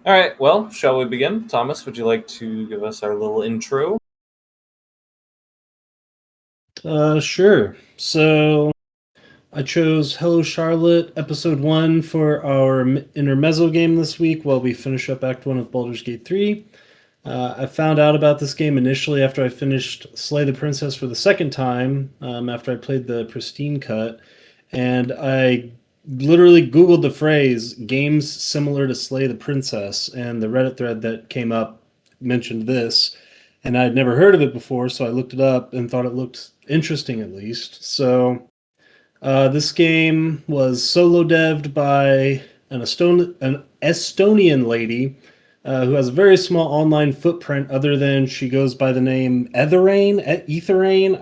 All right, well, shall we begin? Thomas, would you like to give us our little intro? Sure. So I chose Hello Charlotte Episode 1 for our Intermezzo game this week while we finish up Act 1 of Baldur's Gate 3. I found out about this game initially after I finished Slay the Princess for the second time, after I played the Pristine Cut, and I literally Googled the phrase games similar to Slay the Princess, and the Reddit thread that came up mentioned this, and I'd never heard of it before, so I looked it up and thought it looked interesting at least. So this game was solo devved by an Estonian lady who has a very small online footprint other than she goes by the name Etherain.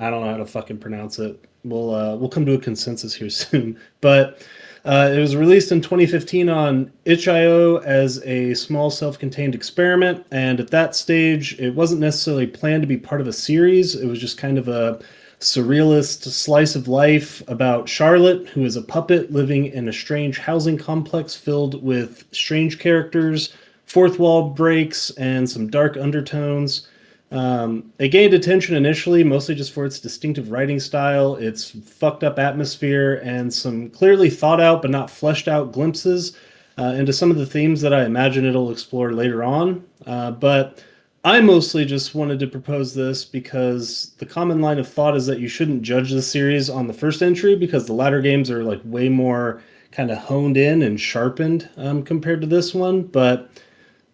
I don't know how to fucking pronounce it. We'll come to a consensus here soon. But it was released in 2015 on itch.io as a small self-contained experiment, and at that stage, it wasn't necessarily planned to be part of a series. It was just kind of a surrealist slice of life about Charlotte, who is a puppet living in a strange housing complex filled with strange characters, fourth wall breaks, and some dark undertones. It gained attention initially, mostly just for its distinctive writing style, its fucked up atmosphere, and some clearly thought out but not fleshed out glimpses into some of the themes that I imagine it'll explore later on. But I mostly just wanted to propose this because the common line of thought is that you shouldn't judge the series on the first entry because the latter games are like way more kind of honed in and sharpened compared to this one. But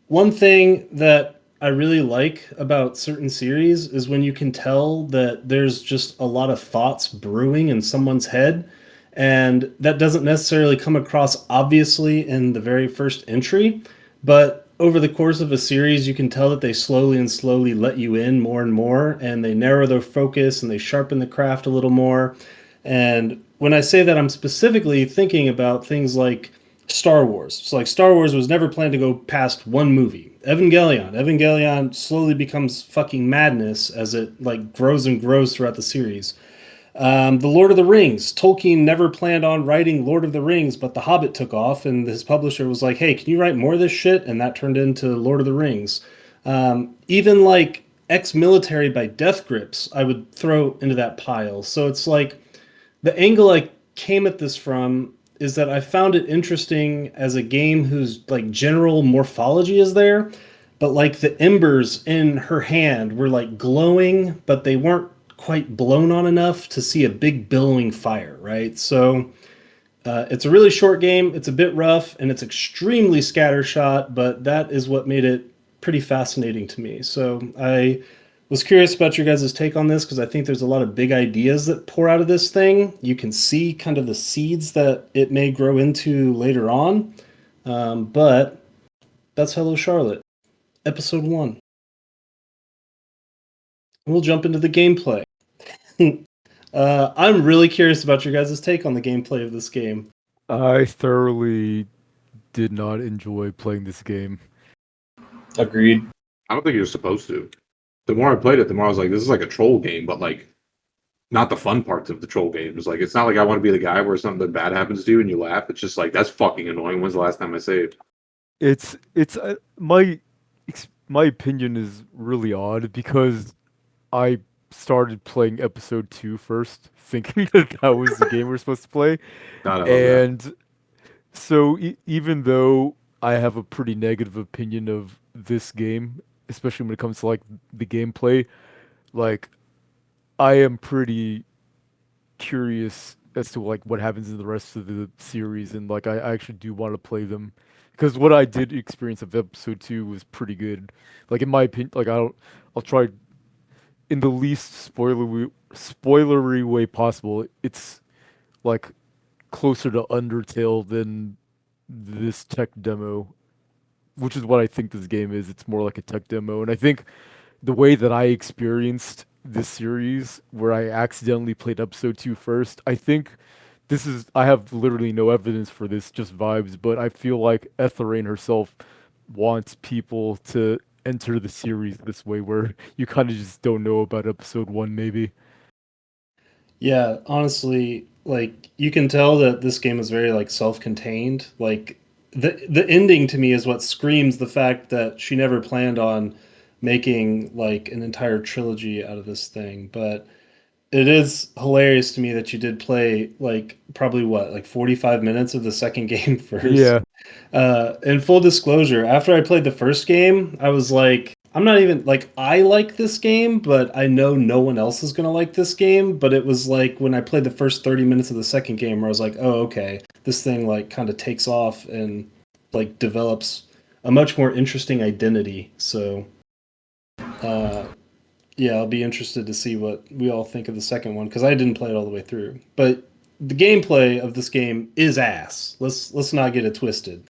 one thing that I really like about certain series is when you can tell that there's just a lot of thoughts brewing in someone's head, and that doesn't necessarily come across obviously in the very first entry, but over the course of a series, you can tell that they slowly and slowly let you in more and more, and they narrow their focus and they sharpen the craft a little more. And when I say that, I'm specifically thinking about things like Star Wars. So like Star Wars was never planned to go past one movie. Evangelion slowly becomes fucking madness as it like grows and grows throughout the series. The Lord of the Rings. Tolkien never planned on writing Lord of the Rings, but The Hobbit took off, and his publisher was like, "Hey, can you write more of this shit?" And that turned into Lord of the Rings. Even like Ex-Military by Death Grips, I would throw into that pile. So it's like the angle I came at this from is that I found it interesting as a game whose like general morphology is there, but like the embers in her hand were like glowing, but they weren't quite blown on enough to see a big billowing fire, right? So it's a really short game. It's a bit rough and it's extremely scattershot, but that is what made it pretty fascinating to me. So I was curious about your guys' take on this because I think there's a lot of big ideas that pour out of this thing. You can see kind of the seeds that it may grow into later on. But that's Hello Charlotte, episode 1. We'll jump into the gameplay. I'm really curious about your guys' take on the gameplay of this game. I thoroughly did not enjoy playing this game. Agreed. I don't think you're supposed to. The more I played it, the more I was like, this is like a troll game, but like not the fun parts of the troll game. It's like it's not like I want to be the guy where something bad happens to you and you laugh. It's just like that's fucking annoying. When's the last time I saved? It's my opinion is really odd because I started playing episode 2 first, thinking that that was the game we're supposed to play, God, I love that. and so even though I have a pretty negative opinion of this game, especially when it comes to like the gameplay, like I am pretty curious as to like what happens in the rest of the series, and like I actually do want to play them because what I did experience of episode 2 was pretty good. Like in my opinion, like I'll try in the least spoilery way possible. It's like closer to Undertale than this tech demo, which is what I think this game is. It's more like a tech demo, and I think the way that I experienced this series, where I accidentally played episode 2 first, I think I have literally no evidence for this, just vibes, but I feel like Etherain herself wants people to enter the series this way, where you kind of just don't know about episode 1, maybe. Yeah, honestly, like you can tell that this game is very like self-contained. Like the ending to me is what screams the fact that she never planned on making like an entire trilogy out of this thing. But it is hilarious to me that you did play like probably what, like 45 minutes of the second game first. Yeah. In full disclosure, after I played the first game, I was like, I'm not even like, I like this game, but I know no one else is gonna like this game. But it was like when I played the first 30 minutes of the second game where I was like, oh, okay, this thing like kind of takes off and like develops a much more interesting identity. So yeah, I'll be interested to see what we all think of the second one because I didn't play it all the way through. But the gameplay of this game is ass. Let's not get it twisted.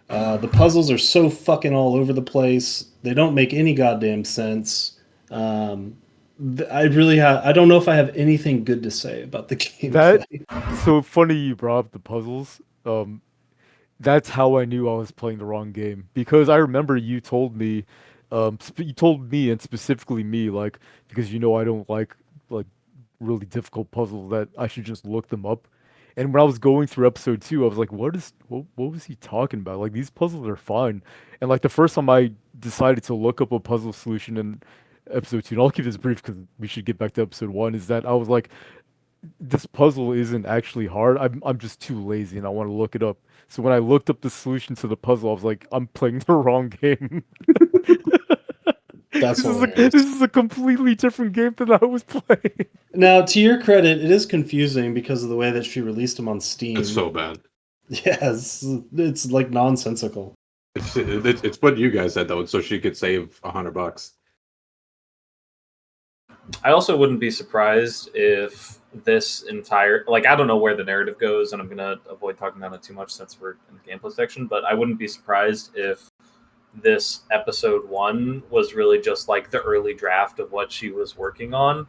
The puzzles are so fucking all over the place. They don't make any goddamn sense. I don't know if I have anything good to say about the That gameplay. so funny you brought up the puzzles. That's how I knew I was playing the wrong game because I remember you told me, you told me and specifically me like because you know I don't like really difficult puzzles that I should just look them up. And when I was going through episode 2, I was like, what was he talking about? Like these puzzles are fine. And like the first time I decided to look up a puzzle solution in episode 2, and I'll keep this brief because we should get back to episode 1, is that I was like, this puzzle isn't actually hard. I'm just too lazy and I want to look it up. So when I looked up the solution to the puzzle, I was like, I'm playing the wrong game. That's This hilarious. is a completely different game than I was playing. Now, to your credit, it is confusing because of the way that she released them on Steam. It's so bad. Yes, it's like nonsensical. It's what you guys said though, so she could save $100. I also wouldn't be surprised if this entire, like, I don't know where the narrative goes, and I'm gonna avoid talking about it too much since we're in the gameplay section. But I wouldn't be surprised if this episode 1 was really just like the early draft of what she was working on,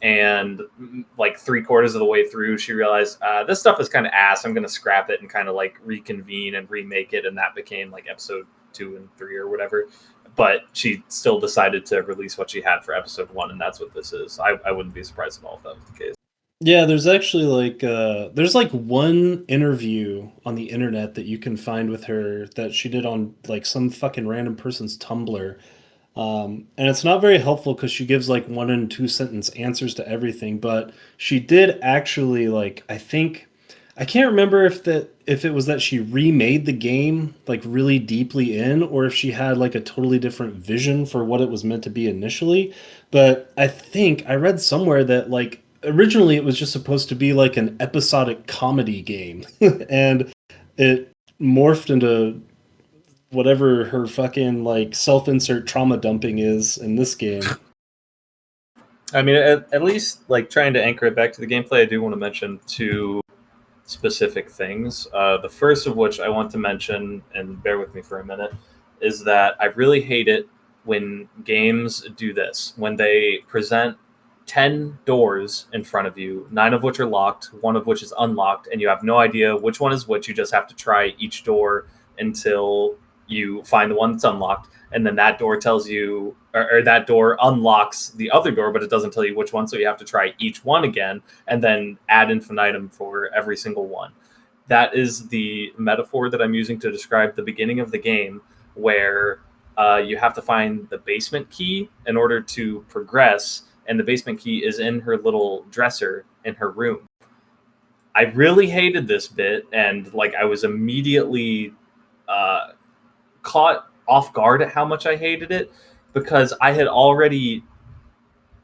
and like 3/4 of the way through she realized this stuff is kind of ass, I'm gonna scrap it and kind of like reconvene and remake it, and that became like episode 2 and 3 or whatever. But she still decided to release what she had for episode 1, and that's what this is. I wouldn't be surprised at all if that was the case. Yeah, there's actually like there's like one interview on the internet that you can find with her that she did on like some fucking random person's Tumblr. And it's not very helpful because she gives like 1 and 2 sentence answers to everything, but she did actually like I can't remember if it was that she remade the game like really deeply in or if she had like a totally different vision for what it was meant to be initially. But I think I read somewhere that like originally it was just supposed to be like an episodic comedy game and it morphed into whatever her fucking like self-insert trauma dumping is in this game. I mean, at least like trying to anchor it back to the gameplay, I do want to mention 2 specific things. The first of which I want to mention, and bear with me for a minute, is that I really hate it when games do this. When they present 10 doors in front of you, 9 of which are locked, 1 of which is unlocked, and you have no idea which one is which. You just have to try each door until you find the one that's unlocked, and then that door tells you, or that door unlocks the other door, but it doesn't tell you which one, so you have to try each one again, and then ad infinitum for every single one. That is the metaphor that I'm using to describe the beginning of the game, where you have to find the basement key in order to progress, and the basement key is in her little dresser in her room. I really hated this bit, and like I was immediately caught off guard at how much I hated it because I had already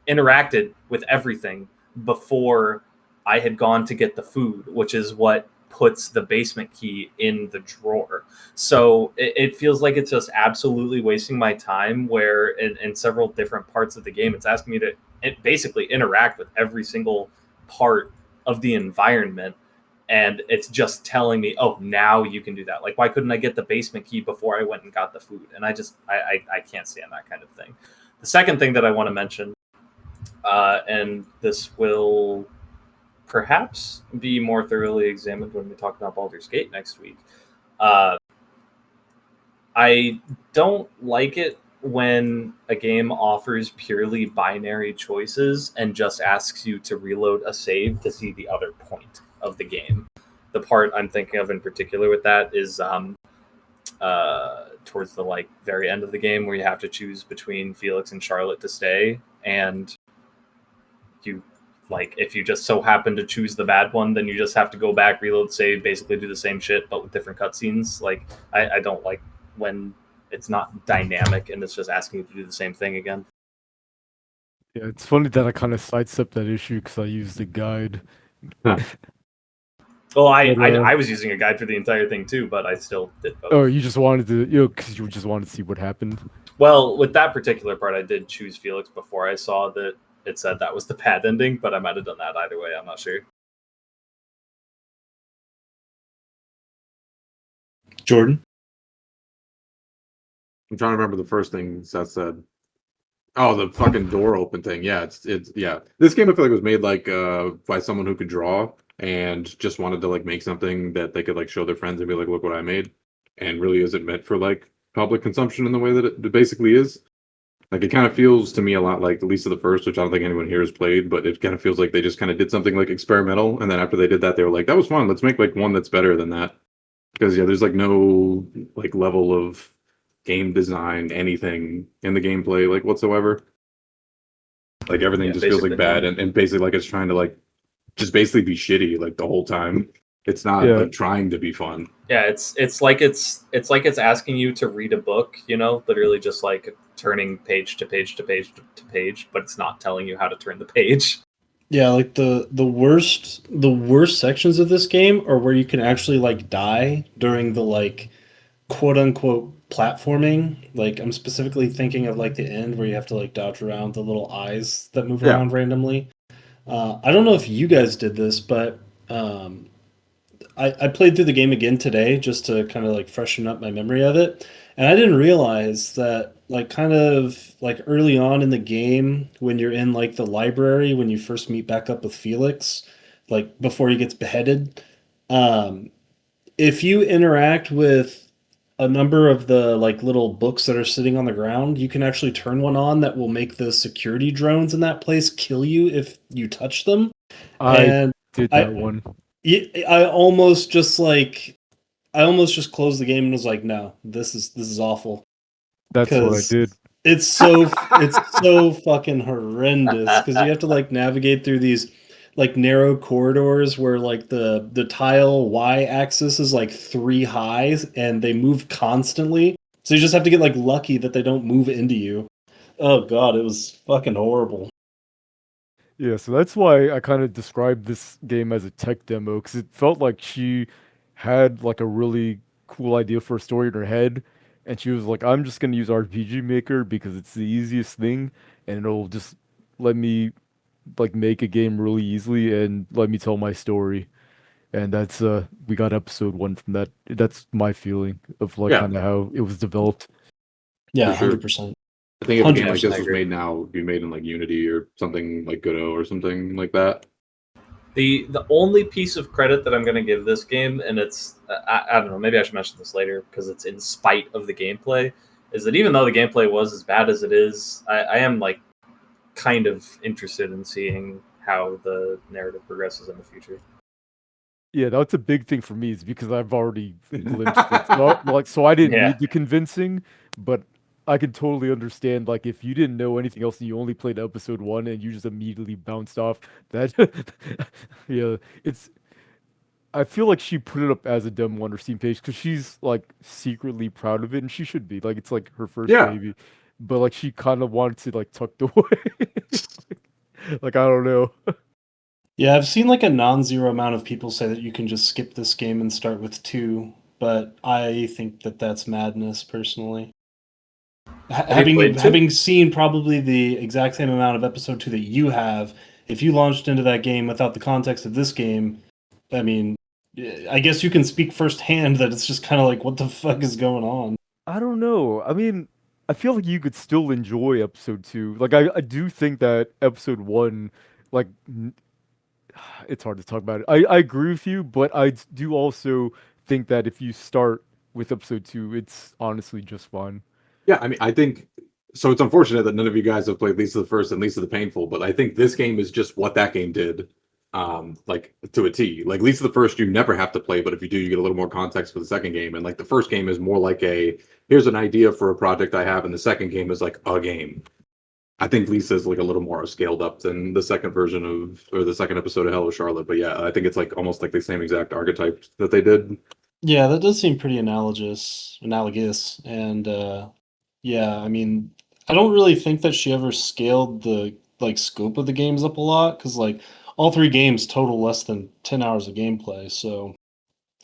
interacted with everything before I had gone to get the food, which is what puts the basement key in the drawer. So it feels like it's just absolutely wasting my time where in several different parts of the game, it's asking me to basically interact with every single part of the environment. And it's just telling me, oh, now you can do that. Like, why couldn't I get the basement key before I went and got the food? And I can't stand that kind of thing. The second thing that I want to mention, and this will perhaps be more thoroughly examined when we talk about Baldur's Gate next week. I don't like it when a game offers purely binary choices and just asks you to reload a save to see the other point of the game. The part I'm thinking of in particular with that is towards the like very end of the game where you have to choose between Felix and Charlotte to stay, and you like if you just so happen to choose the bad one, then you just have to go back, reload, save, basically do the same shit but with different cutscenes. Like I don't like when it's not dynamic and it's just asking you to do the same thing again. Yeah, it's funny that I kind of sidestepped that issue because I used the guide. Huh. Well, But, I was using a guide for the entire thing too, but I still did both. Oh, you just wanted to, because you just wanted to see what happened. Well, with that particular part, I did choose Felix before I saw that it said that was the bad ending, but I might have done that either way. I'm not sure. Jordan? I'm trying to remember the first thing Seth said. Oh, the fucking door open thing. Yeah, it's yeah. This game I feel like was made like by someone who could draw and just wanted to like make something that they could like show their friends and be like, look what I made. And really isn't meant for like public consumption in the way that it basically is. Like it kind of feels to me a lot like at least the first, which I don't think anyone here has played, but it kind of feels like they just kind of did something like experimental, and then after they did that, they were like, that was fun. Let's make like one that's better than that. Because yeah, there's like no like level of game design, anything in the gameplay like whatsoever. Like everything Yeah, just feels like basically bad, none. and basically like it's trying to like just basically be shitty like the whole time. It's not Yeah. like trying to be fun. Yeah, it's like it's asking you to read a book, you know, literally just like turning page to page to page to page, but it's not telling you how to turn the page. Yeah, like the worst sections of this game are where you can actually like die during the like quote unquote platforming. Like I'm specifically thinking of like the end where you have to like dodge around the little eyes that move Yeah. around randomly. I don't know if you guys did this, but I played through the game again today just to kind of like freshen up my memory of it. And I didn't realize that like kind of like early on in the game when you're in like the library when you first meet back up with Felix, like before he gets beheaded, um, if you interact with a number of the like little books that are sitting on the ground, you can actually turn one on that will make the security drones in that place kill you if you touch them. I And did I that one. I almost just like I almost just closed the game and was like, no, this is awful That's what I because did. it's so fucking horrendous because you have to like navigate through these like narrow corridors where like the tile y axis is like 3 highs and they move constantly, so you just have to get like lucky that they don't move into you. Oh god, it was fucking horrible. Yeah, so that's why I kind of described this game as a tech demo because it felt like she had like a really cool idea for a story in her head, and she was like, "I'm just gonna use RPG Maker because it's the easiest thing, and it'll just let me like make a game really easily and let me tell my story." And that's we got episode 1 from that. That's my feeling of like Yeah. kind of how it was developed. Yeah, For sure. 100%. I think if a game like 100%, this I was agree. made now, it would be made in like Unity or something like Godot or something like that. The only piece of credit that I'm going to give this game, and it's I don't know, maybe I should mention this later because it's in spite of the gameplay, is that even though the gameplay was as bad as it is, I am like kind of interested in seeing how the narrative progresses in the future. Yeah, that's a big thing for me is because I've already glimpsed it. So I didn't Yeah. need the convincing, but I can totally understand like if you didn't know anything else and you only played episode 1 and you just immediately bounced off that yeah, it's I feel like she put it up as a demo on her Steam page because she's like secretly proud of it and she should be. Like it's like her first Yeah. baby. But like she kind of wanted to like tucked away. Like I don't know. Yeah, I've seen like a non-zero amount of people say that you can just skip this game and start with 2, but I think that that's madness personally. Have you played 2? Having seen probably the exact same amount of episode 2 that you have, if you launched into that game without the context of this game, I mean, I guess you can speak firsthand that it's just kind of like, what the fuck is going on? I don't know. I mean, I feel like you could still enjoy episode 2. Like I do think that episode 1, like it's hard to talk about it. I agree with you, but do also think that if you start with episode 2, it's honestly just fine. Yeah, I mean, I think so. It's unfortunate that none of you guys have played Least of the First and Least of the Painful, but I think this game is just what that game did. like to a T. Like at least the first you never have to play, but if you do, you get a little more context for the second game. And like the first game is more like here's an idea for a project I have, and the second game is like a game. I think Lisa's like a little more scaled up than the second version or the second episode of Hello Charlotte. But yeah, I think it's like almost like the same exact archetype that they did. Yeah, that does seem pretty analogous, and yeah, I mean, I don't really think that she ever scaled the like scope of the games up a lot because like all three games total less than 10 hours of gameplay. So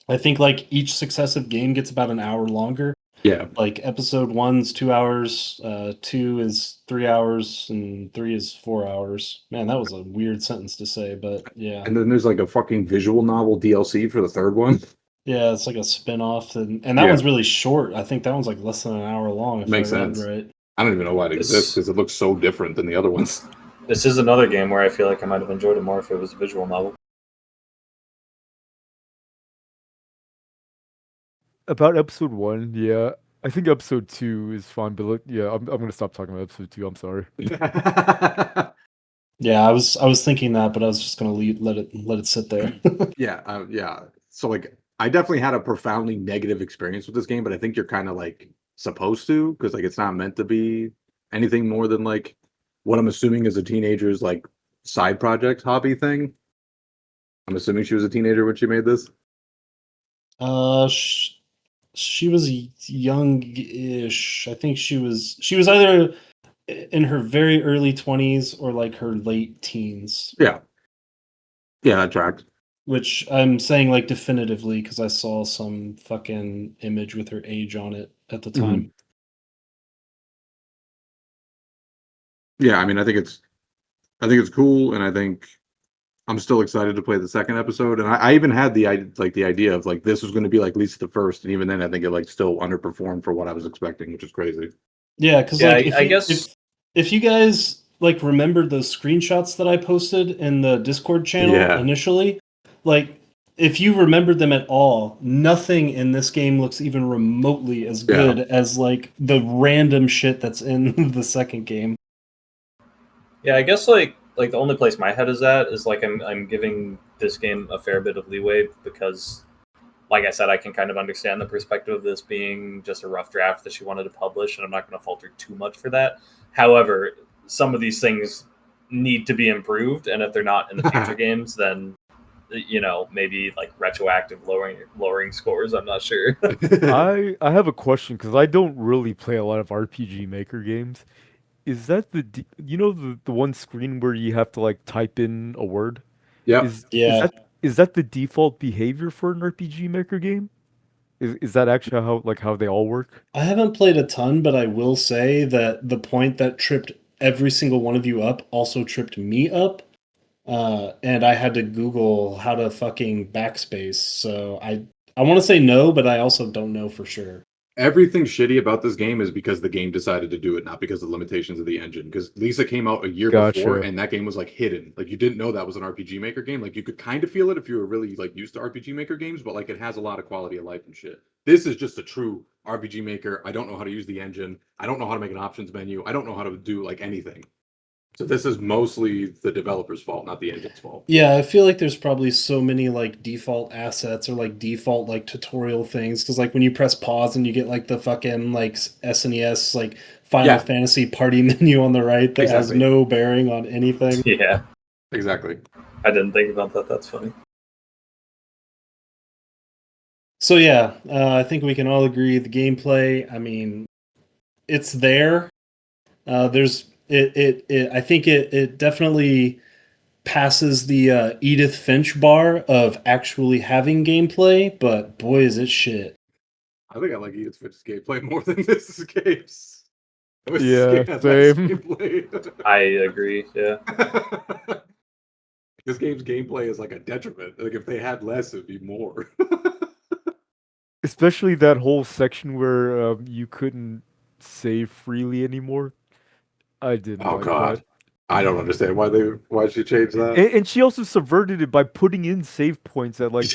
I think like each successive game gets about an hour longer. Yeah. Like episode 1's 2 hours, 2 is 3 hours, and 3 is 4 hours. Man, that was a weird sentence to say, but yeah. And then there's like a fucking visual novel DLC for the third one. Yeah, it's like a spin-off, and that Yeah. one's really short. I think that one's like less than an hour long, if Makes I read sense. right. I don't even know why it exists because it looks so different than the other ones. This is another game where I feel like I might have enjoyed it more if it was a visual novel. About episode 1, yeah. I think episode 2 is fine, but yeah, I'm gonna stop talking about episode 2. I'm sorry. Yeah, I was thinking that, but I was just gonna let it sit there. Yeah. So like, I definitely had a profoundly negative experience with this game, but I think you're kind of like supposed to because like it's not meant to be anything more than like what I'm assuming is a teenager's like side project hobby thing. I'm assuming she was a teenager when she made this. She was young-ish. I think she was either in her very early 20s or like her late teens, Yeah, that tracked. which I'm saying like definitively because I saw some fucking image with her age on it at the time. Yeah, I mean, I think it's cool, and I think I'm still excited to play the second episode. And I even had the idea of like this was going to be like at least the first, and even then, I think it like still underperformed for what I was expecting, which is crazy. Yeah, because Yeah, like I guess if you guys like remembered those screenshots that I posted in the Discord channel Yeah. initially, like if you remembered them at all, nothing in this game looks even remotely as good as like the random shit that's in the second game. Yeah, I guess like the only place my head is at is like I'm giving this game a fair bit of leeway because, like I said, I can kind of understand the perspective of this being just a rough draft that she wanted to publish, and I'm not going to falter too much for that. However, some of these things need to be improved, and if they're not in the future games, then maybe like retroactive lowering scores. I'm not sure. I have a question because I don't really play a lot of RPG Maker games. Is that the one screen where you have to like type in a word? Yep. Yeah. Is that the default behavior for an RPG Maker game? Is that actually how they all work? I haven't played a ton, but I will say that the point that tripped every single one of you up also tripped me up. And I had to Google how to fucking backspace. So I want to say no, but I also don't know for sure. Everything shitty about this game is because the game decided to do it, not because of the limitations of the engine. Because Lisa came out a year before, Gotcha. and that game was like hidden. Like you didn't know that was an RPG Maker game. Like you could kind of feel it if you were really like used to RPG Maker games, but like it has a lot of quality of life and shit. This is just a true RPG Maker. I don't know how to use the engine. I don't know how to make an options menu. I don't know how to do like anything. So this is mostly the developer's fault, not the engine's fault. Yeah, I feel like there's probably so many like default assets or like default like tutorial things because like when you press pause and you get like the fucking like SNES like Final Fantasy party menu on the right that has no bearing on anything. Yeah, exactly. I didn't think about that. That's funny. So yeah, I think we can all agree the gameplay. I mean, it's there. There's it. I think it definitely passes the Edith Finch bar of actually having gameplay, but boy, is it shit. I think I like Edith Finch's gameplay more than this game's. Yeah, same. Gameplay. I agree. Yeah. This game's gameplay is like a detriment. Like if they had less, it'd be more. Especially that whole section where you couldn't save freely anymore. I didn't like that. I don't understand why she changed that. And she also subverted it by putting in save points at like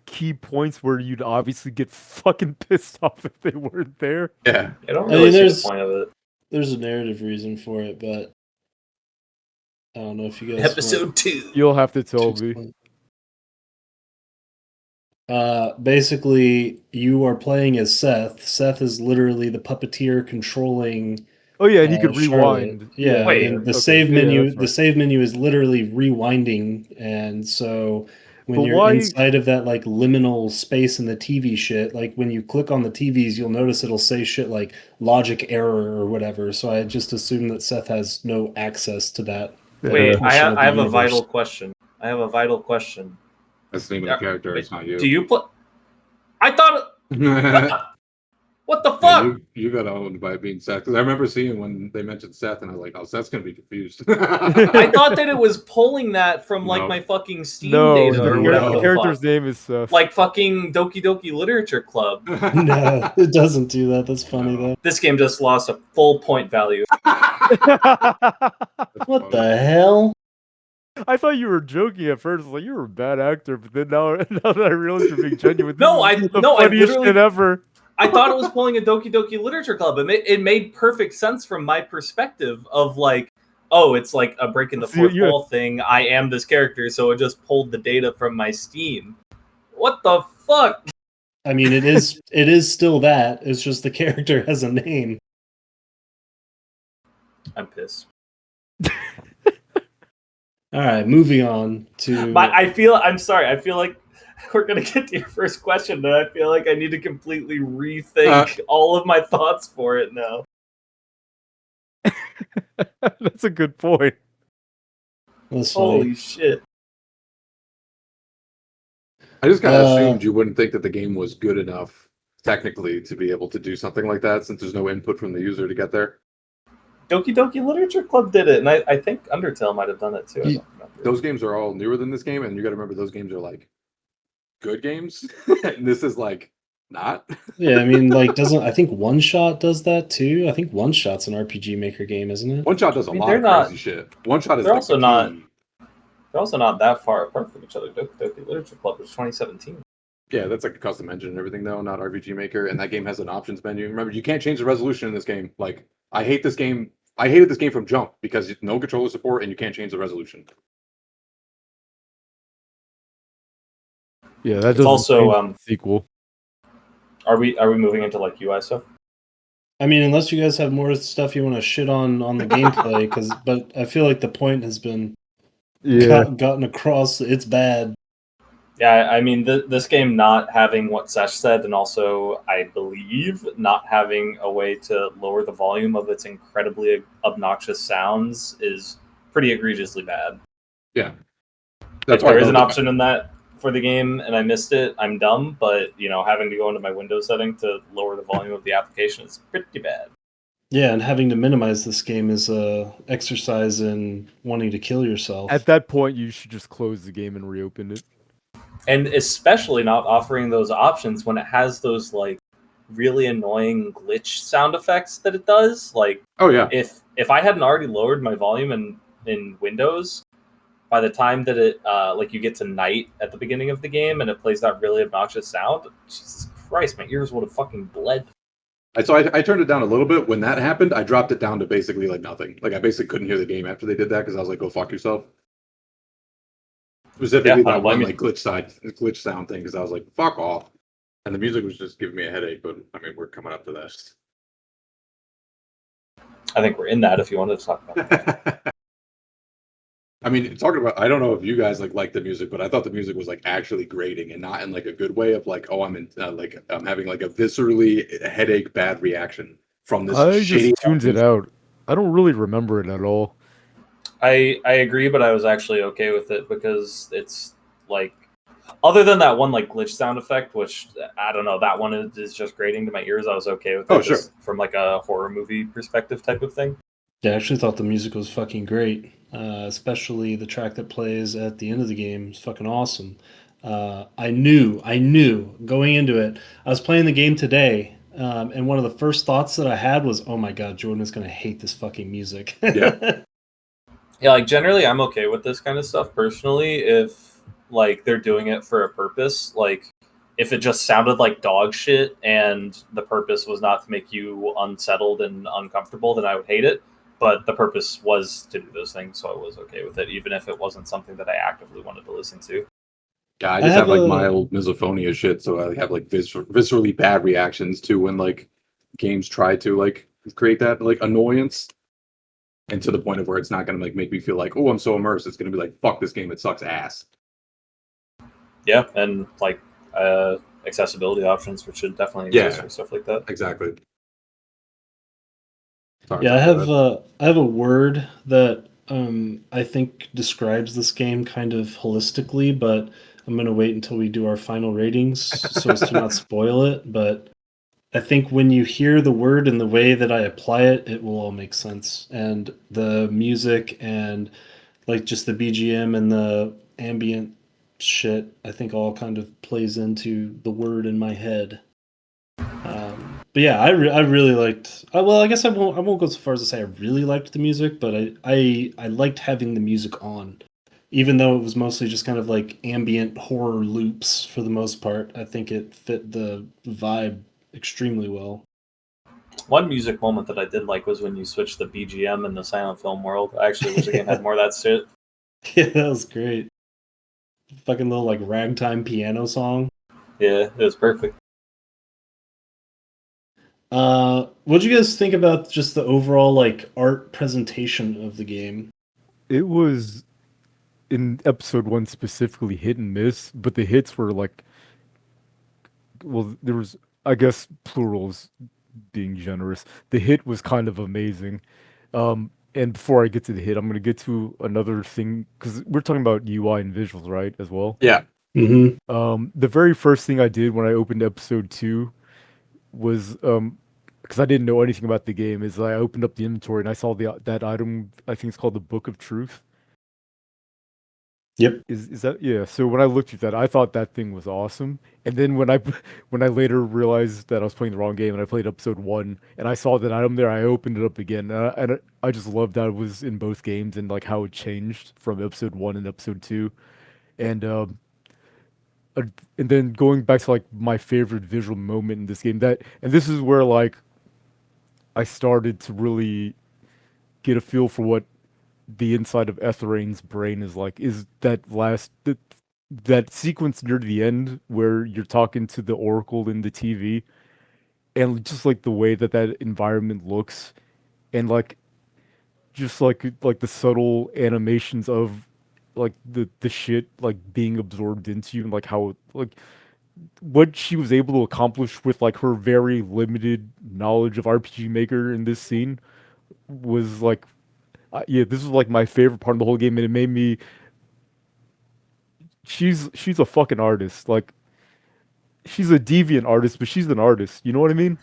key points where you'd obviously get fucking pissed off if they weren't there. Yeah. I don't really see the point of it. There's a narrative reason for it, but I don't know if you guys Episode 2. You'll have to tell me. Basically, you are playing as Seth. Seth is literally the puppeteer controlling. Oh yeah, and he could Charlotte. rewind. Yeah, Wait, and the okay. save Yeah, menu. that's The right. save menu is literally rewinding, and so when But you're why- inside of that like liminal space in the TV shit, like when you click on the TVs, you'll notice it'll say shit like logic error or whatever. So I just assume that Seth has no access to that. Wait, portion I of the have a universe. vital question. That's the name of the character. It's not you. Do you play? I thought. What the Yeah, fuck? you got owned by being Seth. Because I remember seeing when they mentioned Seth, and I was like, "Oh, Seth's gonna be confused." I thought that it was pulling that from like No. my fucking Steam No, data the, or no, whatever the the character's fuck. name is Seth. Like fucking Doki Doki Literature Club. No, it doesn't do that. That's funny No. though. This game just lost a full point value. What the hell? I thought you were joking at first. Like you were a bad actor, but then now that I realize you're being genuine, No, this I- is the no, I funniest literally- shit ever. I thought it was pulling a Doki Doki Literature Club. It made perfect sense from my perspective of like, oh, it's like a break in the So fourth you- wall thing. I am this character, so it just pulled the data from my Steam. What the fuck? I mean, it is still that. It's just the character has a name. I'm pissed. All right, moving on to. I'm sorry. I feel like we're gonna get to your first question, but I feel like I need to completely rethink all of my thoughts for it now. That's a good point. That's funny. Holy shit! I just kind of Uh, assumed you wouldn't think that the game was good enough technically to be able to do something like that, since there's no input from the user to get there. Doki Doki Literature Club did it, and I think Undertale might have done it too. I don't remember. Those games are all newer than this game, and you got to remember those games are like good games, and this is like not. Yeah, I mean, like, I think One Shot does that too? I think One Shot's an RPG Maker game, isn't it? One Shot does a I mean, lot they're of not- crazy shit. One Shot is they're like also the not- key. They're also not that far apart from each other. Doki Doki Literature Club was 2017. Yeah, that's like a custom engine and everything, though, not RPG Maker. And that game has an options menu. Remember, you can't change the resolution in this game. Like, I hate this game. I hated this game from jump because it's no controller support and you can't change the resolution. Yeah, that It's doesn't also, change the sequel. Are we moving into like UI stuff? I mean, unless you guys have more stuff you want to shit on the gameplay, but I feel like the point has been Yeah, gotten across. It's bad. Yeah, I mean, this game not having what Sesh said, and also, I believe, not having a way to lower the volume of its incredibly obnoxious sounds is pretty egregiously bad. Yeah. If why I there is love an the- option in that for the game and I missed it, I'm dumb, but, having to go into my Windows setting to lower the volume of the application is pretty bad. Yeah, and having to minimize this game is a exercise in wanting to kill yourself. at that point, you should just close the game and reopen it. And especially not offering those options when it has those, like, really annoying glitch sound effects that it does. Like, Oh, yeah. if I hadn't already lowered my volume in Windows, by the time that it you get to night at the beginning of the game and it plays that really obnoxious sound, Jesus Christ, my ears would have fucking bled. So I turned it down a little bit. When that happened, I dropped it down to basically like nothing. Like, I basically couldn't hear the game after they did that because I was like, go fuck yourself. Specifically, Yeah, I that don't blame one you. like glitch sound thing, because I was like, fuck off. And the music was just giving me a headache, but I mean, we're coming up to I think we're in that if you wanted to talk about that. that. I mean, talking about, I don't know if you guys like the music, but I thought the music was like actually grating and not in like a good way of like, oh, I'm having like a viscerally headache bad reaction from this I shitty. just tuned it out. I don't really remember it at all. I agree, but I was actually okay with it because it's like, other than that one like glitch sound effect, which I don't know, that one is just grating to my ears. I was okay with it. Oh, sure. Just from like a horror movie perspective type of thing. Yeah, I actually thought the music was fucking great, especially the track that plays at the end of the game is fucking awesome. I knew going into it. I was playing the game today, and one of the first thoughts that I had was, "Oh my god, Jordan is gonna hate this fucking music." Yeah. Yeah, like generally I'm okay with this kind of stuff personally if like they're doing it for a purpose. Like if it just sounded like dog shit and the purpose was not to make you unsettled and uncomfortable, then I would hate it. but the purpose was to do those things, so I was okay with it, even if it wasn't something that I actively wanted to listen to. Yeah, I just have like mild misophonia shit, so I have like viscerally bad reactions to when like games try to like create that like annoyance, and to the point of where it's not gonna like make me feel like, oh, I'm so immersed. It's gonna be like, fuck this game, it sucks ass. Yeah, and like accessibility options, which should definitely exist for stuff like that. Exactly. Sorry, I have a word that I think describes this game kind of holistically, but I'm gonna wait until we do our final ratings so as to not spoil it. But I think when you hear the word and the way that I apply it, it will all make sense. And the music and like just the BGM and the ambient shit, I think all kind of plays into the word in my head. But yeah, I really liked. Well, I guess I won't go so far as to say I really liked the music, but I liked having the music on, even though it was mostly just kind of like ambient horror loops for the most part. I think it fit the vibe extremely well. One music moment that I did like was when you switched the BGM in the silent film world. I actually wish the game had more of that shit. Yeah, that was great. Fucking little like ragtime piano song. Yeah, it was perfect. What'd you guys think about just the overall like art presentation of the game? It was in episode 1 specifically hit and miss, but the hits were like, well, there was, I guess, plurals being generous. The hit was kind of amazing. And before I get to the hit, I'm going to get to another thing because we're talking about UI and visuals, right, as well. Yeah. Mm-hmm. The very first thing I did when I opened episode 2 was because I didn't know anything about the game, is I opened up the inventory and I saw that item. I think it's called the Book of Truth. Yep. Is that, yeah? So when I looked at that, I thought that thing was awesome. And then when I later realized that I was playing the wrong game and I played episode 1 and I saw that item there, I opened it up again and I just loved that it was in both games and like how it changed from episode 1 and episode 2. And uh, and then going back to like my favorite visual moment in this game, and this is where like I started to really get a feel for what the inside of Etherain's brain is like, is that sequence near the end where you're talking to the Oracle in the TV, and just like the way that environment looks, and like just like the subtle animations of like the shit like being absorbed into you, and like how like what she was able to accomplish with like her very limited knowledge of RPG Maker in this scene was like, yeah, this was like my favorite part of the whole game, and it made me. She's a fucking artist. Like, she's a deviant artist, but she's an artist. You know what I mean?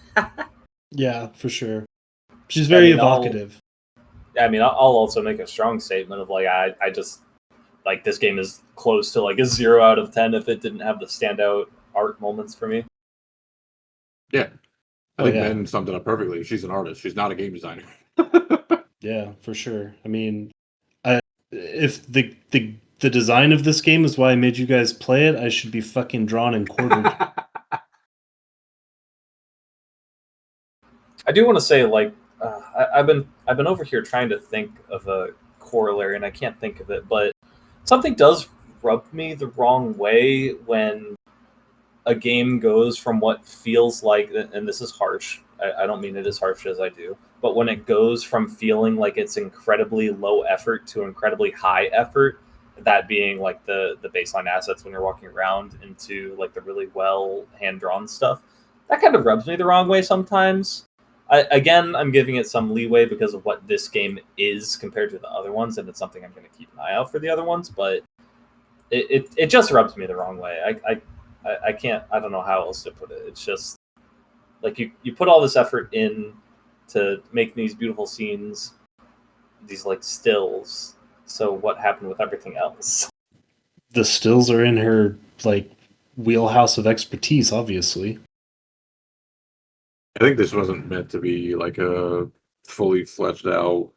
Yeah, for sure. She's very evocative. I'll also make a strong statement of like I just like this game is close to like a 0 out of 10 if it didn't have the standout art moments for me. Yeah. I think Ben summed it up perfectly. She's an artist. She's not a game designer. Yeah, for sure. I mean, if the design of this game is why I made you guys play it, I should be fucking drawn and quartered. I do want to say like I've been over here trying to think of a corollary and I can't think of it, but something does rub me the wrong way when a game goes from what feels like, and this is harsh, I don't mean it as harsh as I do, but when it goes from feeling like it's incredibly low effort to incredibly high effort, that being like the baseline assets when you're walking around, into like the really well hand-drawn stuff, that kind of rubs me the wrong way sometimes. Again, I'm giving it some leeway because of what this game is compared to the other ones, and it's something I'm going to keep an eye out for the other ones, but it just rubs me the wrong way. I can't, I don't know how else to put it. It's just like you put all this effort in to make these beautiful scenes, these like stills. So what happened with everything else? The stills are in her like wheelhouse of expertise, obviously. I think this wasn't meant to be like a fully fleshed out,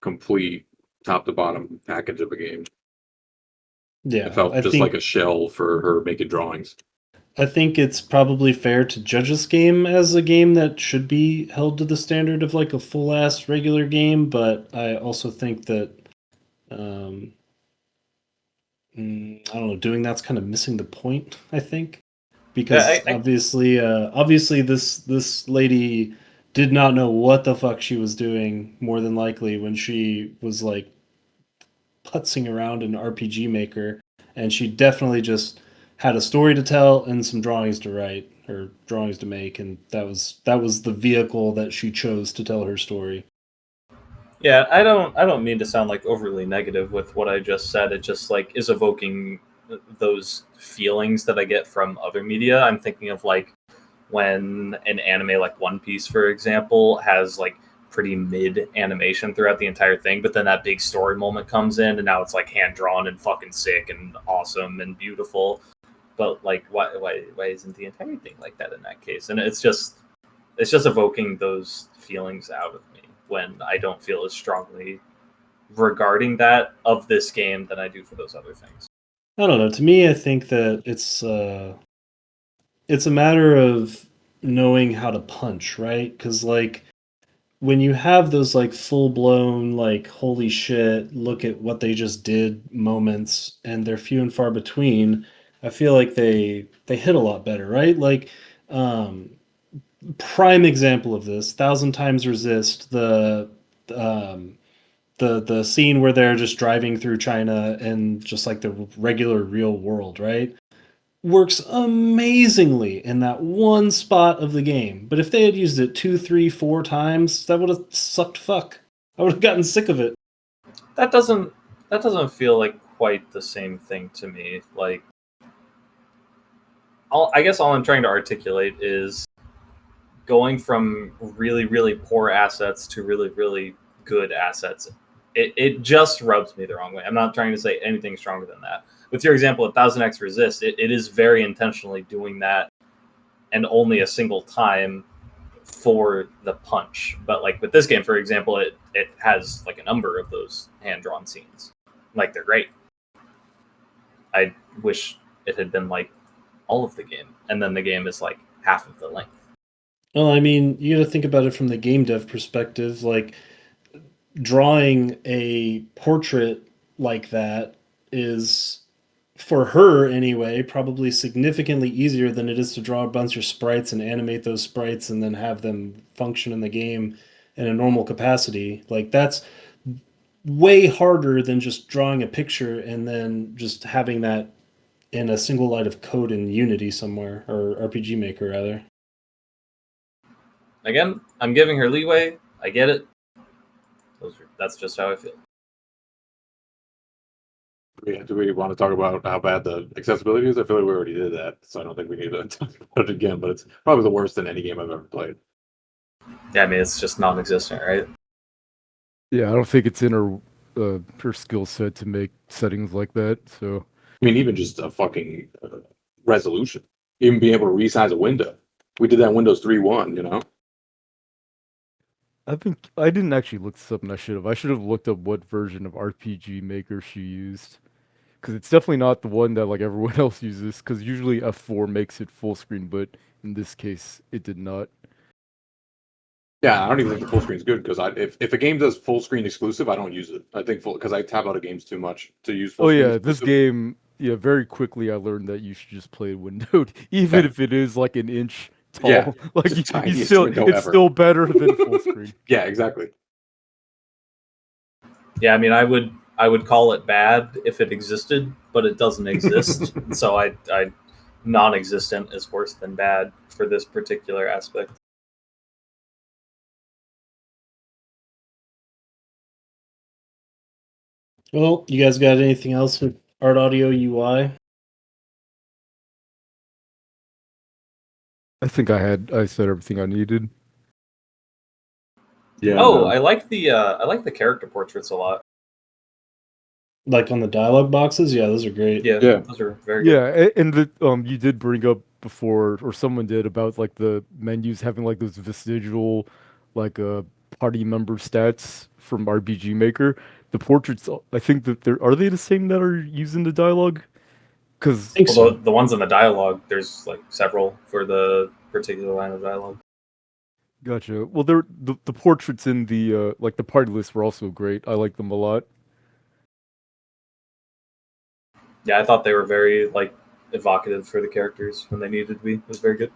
complete top to bottom package of a game. Yeah, It felt just like a shell for her making drawings. I think it's probably fair to judge this game as a game that should be held to the standard of like a full ass regular game, but I also think that um, I don't know, doing that's kind of missing the point, I think. Yeah, Because obviously this lady did not know what the fuck she was doing, more than likely, when she was like putzing around in RPG Maker, and she definitely just had a story to tell and some drawings to write or drawings to make, and that was the vehicle that she chose to tell her story. yeah. I don't mean to sound like overly negative with what I just said. It just like is evoking those feelings that I get from other media. I'm thinking of like when an anime like One Piece, for example, has like pretty mid animation throughout the entire thing, but then that big story moment comes in, and now it's like hand drawn and fucking sick and awesome and beautiful. But like, why isn't the entire thing like that in that case? And it's just evoking those feelings out of me when I don't feel as strongly regarding that of this game than I do for those other things. I don't know. To me, I think that it's a matter of knowing how to punch, right? Because like when you have those like full blown like holy shit, look at what they just did moments, and they're few and far between, I feel like they hit a lot better, right? Like um prime example of this, Thousand Times Resist, um the scene where they're just driving through China and just like the regular real world, right? Works amazingly in that one spot of the game. But if they had used it two, three, four times, that would have sucked fuck. I would have gotten sick of it. That doesn't that doesn't feel like quite the same thing to me. Like, I guess all I'm trying to articulate is going from really really poor assets to really really good assets. It just rubs me the wrong way. I'm not trying to say anything stronger than that. With your example of 1000x resist, it is very intentionally doing that, and only a single time for the punch. But like with this game, for example, it has like a number of those hand drawn scenes. Like, they're great. I wish it had been like all of the game, and then the game is like half of the length. Well, I mean, you got to think about it from the game dev perspective. Like, drawing a portrait like that is, for her anyway, probably significantly easier than it is to draw a bunch of sprites and animate those sprites and then have them function in the game in a normal capacity. Like, that's way harder than just drawing a picture and then just having that in a single line of code in Unity somewhere, or RPG Maker rather. Again, I'm giving her leeway. I get it. That's just how I feel. Do we want to talk about how bad the accessibility is? I feel like we already did that, so I don't think we need to talk about it again. But it's probably the worst in any game I've ever played. Yeah, I mean, it's just non-existent, right? Yeah, I don't think it's in her skill set to make settings like that. So I mean, even just a fucking resolution, even being able to resize a window. We did that in Windows 3.1, you know? I think I didn't actually look this up, and I should have. I should have looked up what version of RPG Maker she used, because it's definitely not the one that like everyone else uses. Because usually F4 makes it full screen, but in this case, it did not. Yeah, I don't even think the full screen is good because if a game does full screen exclusive, I don't use it. I think full because I tab out of games too much to use full Oh screen yeah, this exclusive. game. Yeah, very quickly I learned that you should just play windowed, even Yeah. if it is like an inch tall. Yeah, Like it's the you tiniest still, window it's ever. still better than full screen. Yeah, exactly. Yeah, I mean, I would call it bad if it existed, but it doesn't exist. So I non-existent is worse than bad for this particular aspect. Well, you guys got anything else with Art Audio UI? I said everything I needed. Yeah. Oh, I like the character portraits a lot. Like on the dialogue boxes? Yeah, those are great. Yeah, Yeah. those are very good. Yeah, and the you did bring up before, or someone did, about like the menus having like those vestigial, like party member stats from RPG Maker. The portraits, I think that they're are they the same that are using the dialogue? Because think Well, so. the ones in the dialogue, there's like several for the particular line of dialogue. gotcha. Well, the portraits in the like the party list were also great. I like them a lot. Yeah, I thought they were very like evocative for the characters when they needed to be. It was very good.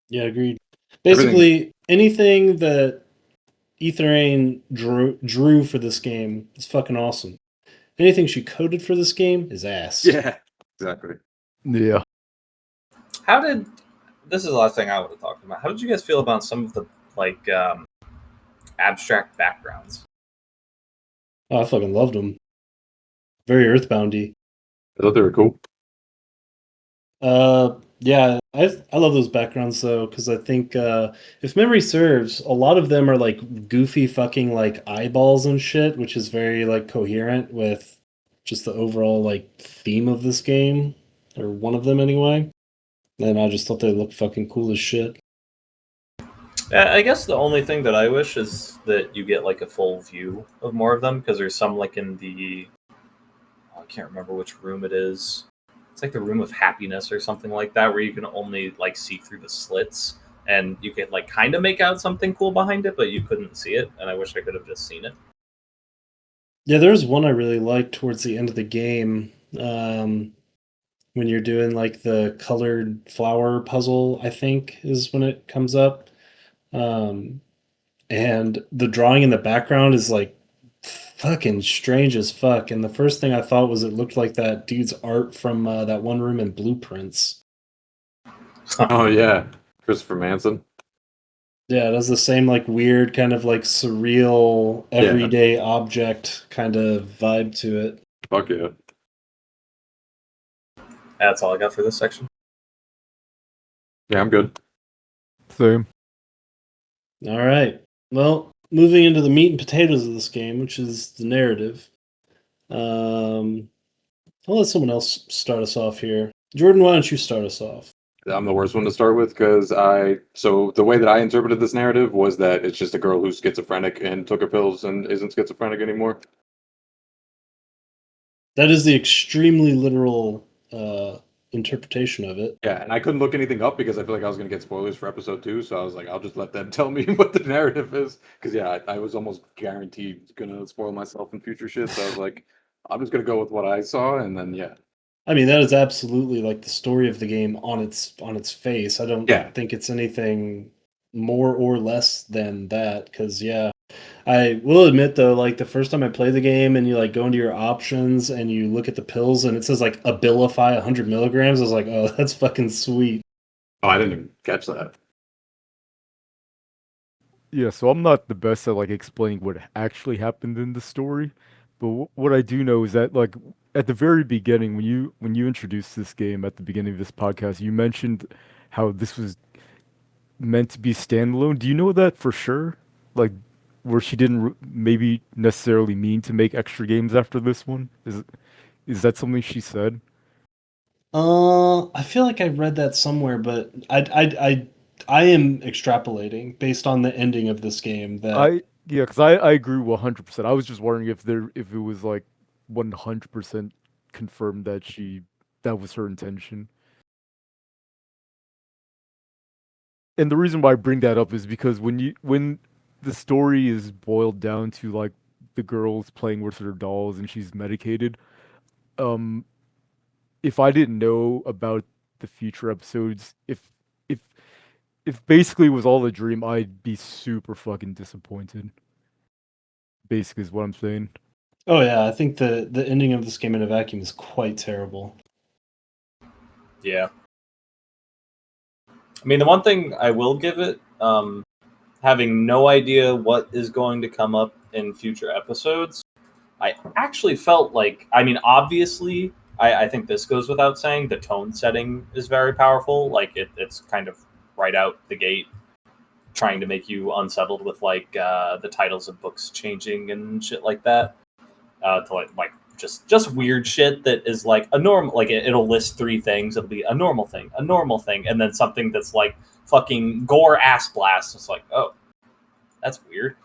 Yeah, agreed. Everything- Basically, anything that Etherain drew for this game is fucking awesome. Anything she coded for this game is ass. Yeah, exactly. Yeah. How did this is the last thing I would have talked about. How did you guys feel about some of the like abstract backgrounds? Oh, I fucking loved them. Very Earthboundy. I thought they were cool. Yeah, I love those backgrounds though, because I think if memory serves, a lot of them are like goofy fucking like eyeballs and shit, which is very like coherent with just the overall like theme of this game, or one of them anyway. And I just thought they looked fucking cool as shit. I guess the only thing that I wish is that you get like a full view of more of them because there's some like in the I can't remember which room it is. It's like the room of happiness or something like that, where you can only like see through the slits, and you could like kind of make out something cool behind it, but you couldn't see it. And I wish I could have just seen it. Yeah, there's one I really liked towards the end of the game. When you're doing like the colored flower puzzle, I think is when it comes up. Um, and the drawing in the background is like fucking strange as fuck. And the first thing I thought was it looked like that dude's art from that one room in Blueprints. Oh yeah, Christopher Manson. Yeah, it has the same like weird kind of like surreal everyday object kind of vibe to it. Fuck yeah. That's all I got for this section. Yeah, I'm good. Same. All right. Well, moving into the meat and potatoes of this game, which is the narrative. I'll let someone else start us off here. Jordan, why don't you start us off? I'm the worst one to start with because so the way that I interpreted this narrative was that it's just a girl who's schizophrenic and took her pills and isn't schizophrenic anymore. That is the extremely literal interpretation of it. Yeah, and I couldn't look anything up because I feel like I was gonna get spoilers for episode 2, so I was like, I'll just let them tell me what the narrative is. Because yeah, I was almost guaranteed gonna spoil myself in future shit. So I was like, I'm just gonna go with what I saw, and then yeah. I mean, that is absolutely like the story of the game on its face. I don't Yeah. think it's anything more or less than that. Because yeah, I will admit though, like the first time I played the game and you like go into your options and you look at the pills and it says like Abilify 100 milligrams, I was like, oh, that's fucking sweet. Oh, I didn't even catch that. Yeah, so I'm not the best at like explaining what actually happened in the story, but what I do know is that like at the very beginning when you introduced this game at the beginning of this podcast, you mentioned how this was meant to be standalone. Do you know that for sure? Like where she didn't maybe necessarily mean to make extra games after this one? Is that something she said? I feel like I read that somewhere, but I am extrapolating based on the ending of this game that Yeah, because I agree 100%. I was just wondering if it was like 100% confirmed that that was her intention. And the reason why I bring that up is because when the story is boiled down to like the girl's playing with her dolls and she's medicated, um, if I didn't know about the future episodes, if if basically it was all a dream, I'd be super fucking disappointed. Basically, is what I'm saying. oh yeah, I think the ending of this game in a vacuum is quite terrible. Yeah. I mean, the one thing I will give it, having no idea what is going to come up in future episodes, I actually felt like, I mean, obviously, I think this goes without saying, the tone setting is very powerful. Like, it's kind of right out the gate, trying to make you unsettled with, like, the titles of books changing and shit like that. To, like just weird shit that is like a normal, like it'll list 3 things. It'll be a normal thing, and then something that's like fucking gore ass blast. It's like, oh, that's weird.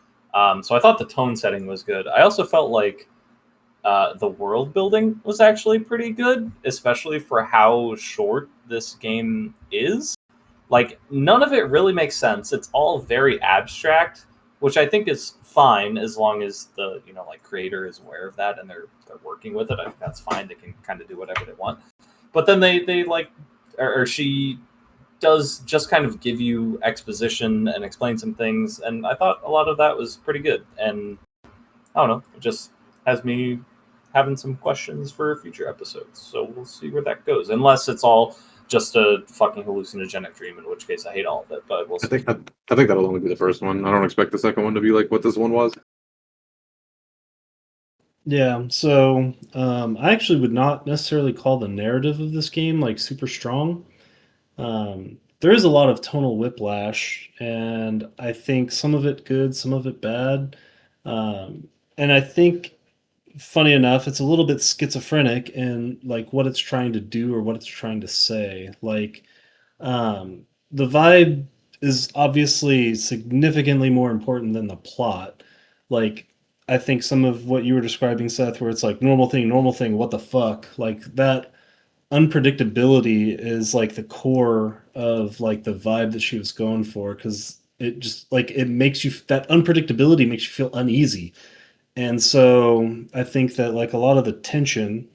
So I thought the tone setting was good. I also felt like the world building was actually pretty good, especially for how short this game is. Like, none of it really makes sense. It's all very abstract, which I think is fine as long as the like creator is aware of that and they're working with it. I think that's fine. They can kind of do whatever they want. But then they like, or she does just kind of give you exposition and explain some things, and I thought a lot of that was pretty good. And I don't know, it just has me having some questions for future episodes. So we'll see where that goes. Unless it's all just a fucking hallucinogenic dream, in which case I hate all of it. But we'll see. I think that'll only be the first one. I don't expect the second one to be like what this one was. Yeah, so I actually would not necessarily call the narrative of this game like super strong. There is a lot of tonal whiplash, and I think some of it good, some of it bad. And I think, funny enough, it's a little bit schizophrenic in like what it's trying to do or what it's trying to say. Like, the vibe is obviously significantly more important than the plot. Like, I think some of what you were describing, Seth, where it's like normal thing, what the fuck? Like that unpredictability is like the core of like the vibe that she was going for, because it just like it makes you, that unpredictability makes you feel uneasy. And so I think that like a lot of the tension,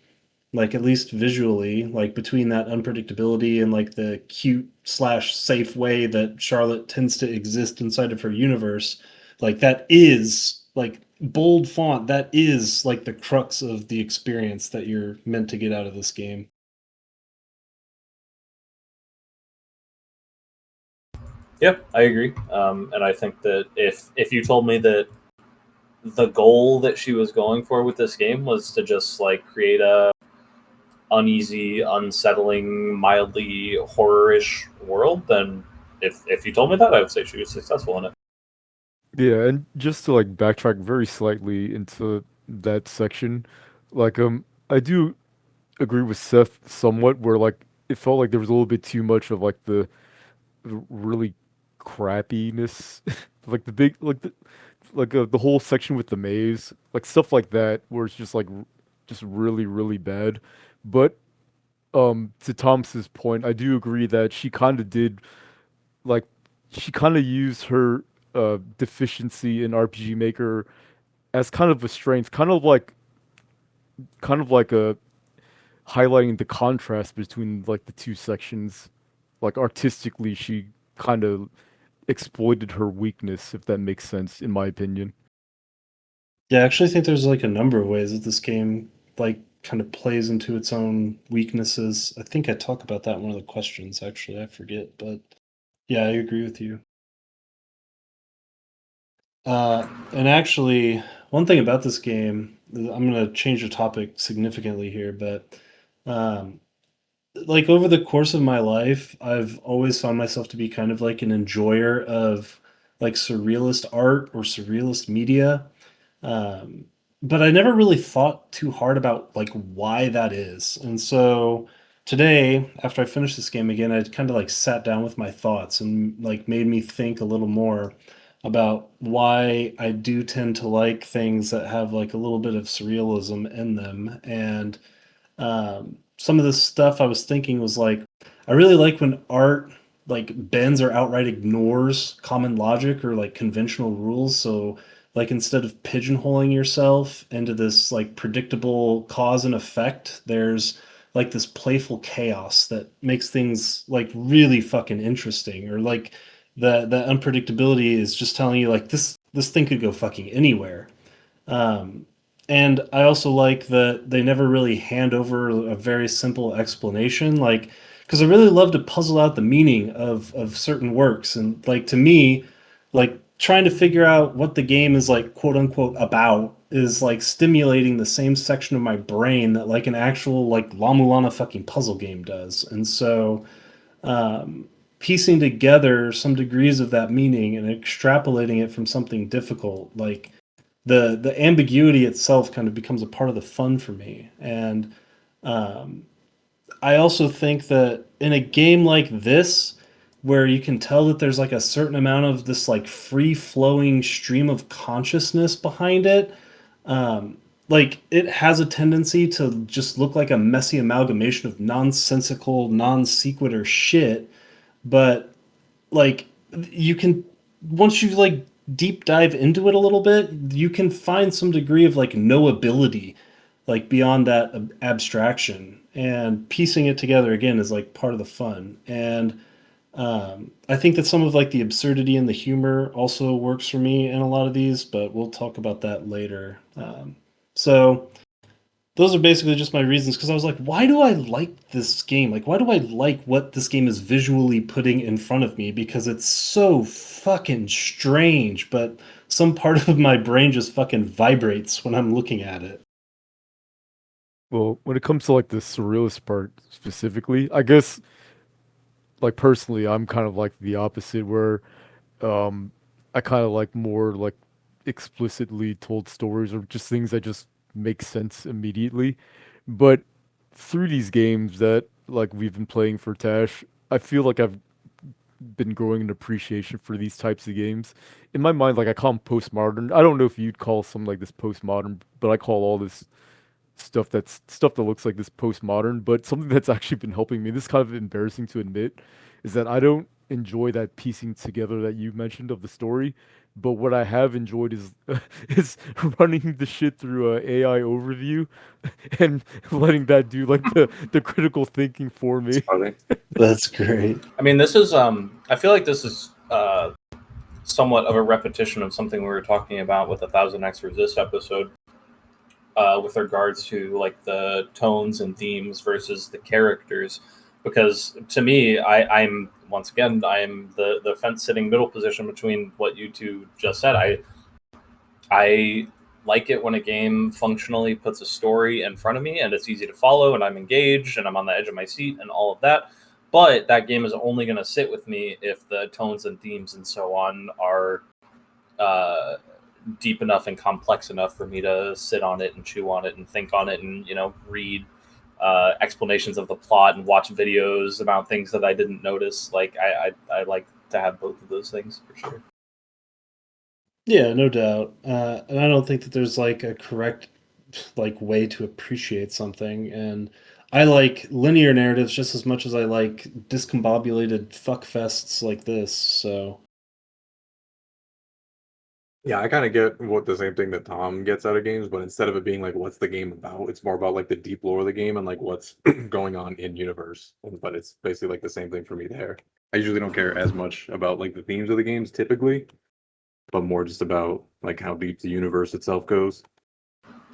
like at least visually, like between that unpredictability and like the cute slash safe way that Charlotte tends to exist inside of her universe, like that is like bold font, that is like the crux of the experience that you're meant to get out of this game. Yeah, I agree. And I think that if you told me that the goal that she was going for with this game was to just like create a uneasy, unsettling, mildly horror-ish world, then if you told me that, I would say she was successful in it. Yeah, and just to like backtrack very slightly into that section, like I do agree with Seth somewhat where like it felt like there was a little bit too much of like the really crappiness, like the big the whole section with the maze, like stuff like that where it's just like just really really bad. But to Thomas's point, I do agree that she kind of did like she kind of used her deficiency in RPG Maker as kind of a strength, kind of like a highlighting the contrast between like the two sections. Like artistically, she kind of exploited her weakness, if that makes sense, in my opinion. Yeah, I actually think there's like a number of ways that this game like kind of plays into its own weaknesses. I think I talk about that in one of the questions, actually. I forget, but yeah, I agree with you. And actually, one thing about this game, I'm going to change the topic significantly here, but um, like over the course of my life, I've always found myself to be kind of like an enjoyer of like surrealist art or surrealist media. Um, but I never really thought too hard about like why that is. And so today, after I finished this game again, I kind of like sat down with my thoughts and like made me think a little more about why I do tend to like things that have like a little bit of surrealism in them. And some of the stuff I was thinking was like, I really like when art like bends or outright ignores common logic or like conventional rules. So like instead of pigeonholing yourself into this like predictable cause and effect, there's like this playful chaos that makes things like really fucking interesting. Or like the unpredictability is just telling you like this thing could go fucking anywhere. Um, and I also like that they never really hand over a very simple explanation, like because I really love to puzzle out the meaning of certain works, and like to me, like trying to figure out what the game is like quote unquote about is like stimulating the same section of my brain that like an actual like La Mulana fucking puzzle game does. And so um, piecing together some degrees of that meaning and extrapolating it from something difficult, like the ambiguity itself kind of becomes a part of the fun for me. And um, I also think that in a game like this, where you can tell that there's like a certain amount of this like free flowing stream of consciousness behind it, um, like it has a tendency to just look like a messy amalgamation of nonsensical, non sequitur shit, but like you can, once you like deep dive into it a little bit, you can find some degree of like knowability like beyond that abstraction, and piecing it together again is like part of the fun. And I think that some of like the absurdity and the humor also works for me in a lot of these, but we'll talk about that later. So those are basically just my reasons, because I was like, why do I like this game? Like, why do I like what this game is visually putting in front of me? Because it's so fucking strange, but some part of my brain just fucking vibrates when I'm looking at it. Well, when it comes to like the surrealist part specifically, I guess like personally, I'm kind of like the opposite where um I kind of like more like explicitly told stories or just things that just make sense immediately. But through these games that like we've been playing for Tash, I feel like I've been growing an appreciation for these types of games. In my mind, like I call them postmodern. I don't know if you'd call something like this postmodern, but I call all this stuff that looks like this postmodern. But something that's actually been helping me, this is kind of embarrassing to admit, is that I don't enjoy that piecing together that you mentioned of the story. But what I have enjoyed is is running the shit through a AI overview and letting that do like the critical thinking for me. Funny. That's great. I mean, this is I feel like this is somewhat of a repetition of something we were talking about with 1000x Resist episode, with regards to like the tones and themes versus the characters. Because to me, I'm once again I'm the fence sitting middle position between what you two just said. I like it when a game functionally puts a story in front of me and it's easy to follow and I'm engaged and I'm on the edge of my seat and all of that. But that game is only going to sit with me if the tones and themes and so on are uh, deep enough and complex enough for me to sit on it and chew on it and think on it and read explanations of the plot and watch videos about things that I didn't notice. Like I like to have both of those things for sure. Yeah, no doubt. And I don't think that there's like a correct like way to appreciate something. And I like linear narratives just as much as I like discombobulated fuck fests like this. So Yeah, I kind of get what the same thing that Tom gets out of games, but instead of it being like what's the game about, it's more about like the deep lore of the game and like what's going on in universe. But it's basically like the same thing for me there. I usually don't care as much about like the themes of the games typically, but more just about like how deep the universe itself goes.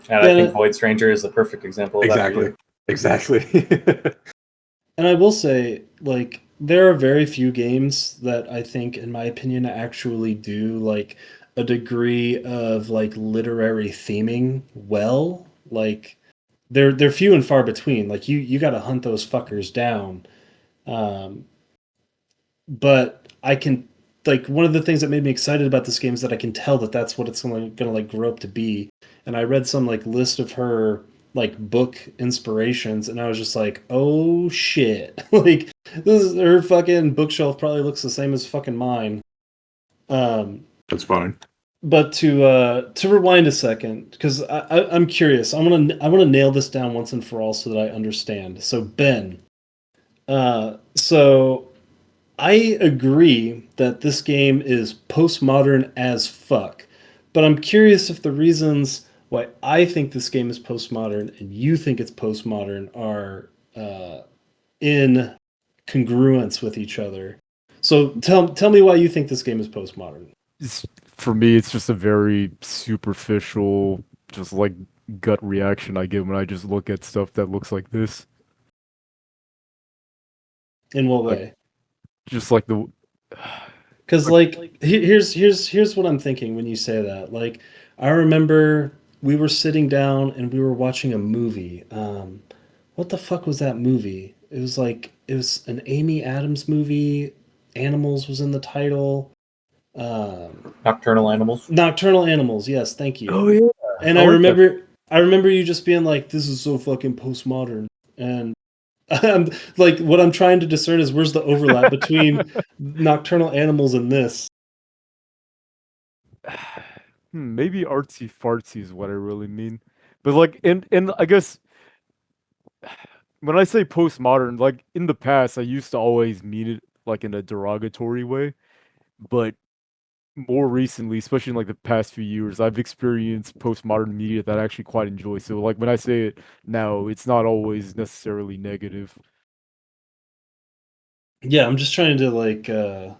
And I think Void Stranger is the perfect example of that. Exactly. and I will say, like, there are very few games that I think, in my opinion, actually do like a degree of like literary theming well. Like they're few and far between. Like you got to hunt those fuckers down. Um, but I can, like, one of the things that made me excited about this game is that I can tell that that's what it's gonna like grow up to be. And I read some like list of her like book inspirations, and I was just like, oh shit, like this is her fucking bookshelf probably looks the same as fucking mine. That's fine. But to rewind a second, because I'm curious, I want to nail this down once and for all so that I understand. So Ben, so I agree that this game is postmodern as fuck, but I'm curious if the reasons why I think this game is postmodern and you think it's postmodern are in congruence with each other. So tell me why you think this game is postmodern. For me, it's just a very superficial, just like gut reaction I get when I just look at stuff that looks like this. In what Like, way? just like the Because like here's what I'm thinking when you say that. Like I remember we were sitting down and we were watching a movie. What the fuck was that movie? It was an Amy Adams movie. Animals was in the title. Nocturnal Animals. Nocturnal Animals. Yes, thank you. oh yeah, And I like that. I remember you just being like, "This is so fucking postmodern," and I'm like, what I'm trying to discern is where's the overlap between Nocturnal Animals and this. Maybe artsy fartsy is what I really mean. But like, and I guess when I say postmodern, like in the past, I used to always mean it like in a derogatory way, but more recently, especially in like the past few years, I've experienced postmodern media that I actually quite enjoy. So like when I say it now, it's not always necessarily negative. Yeah, I'm just trying to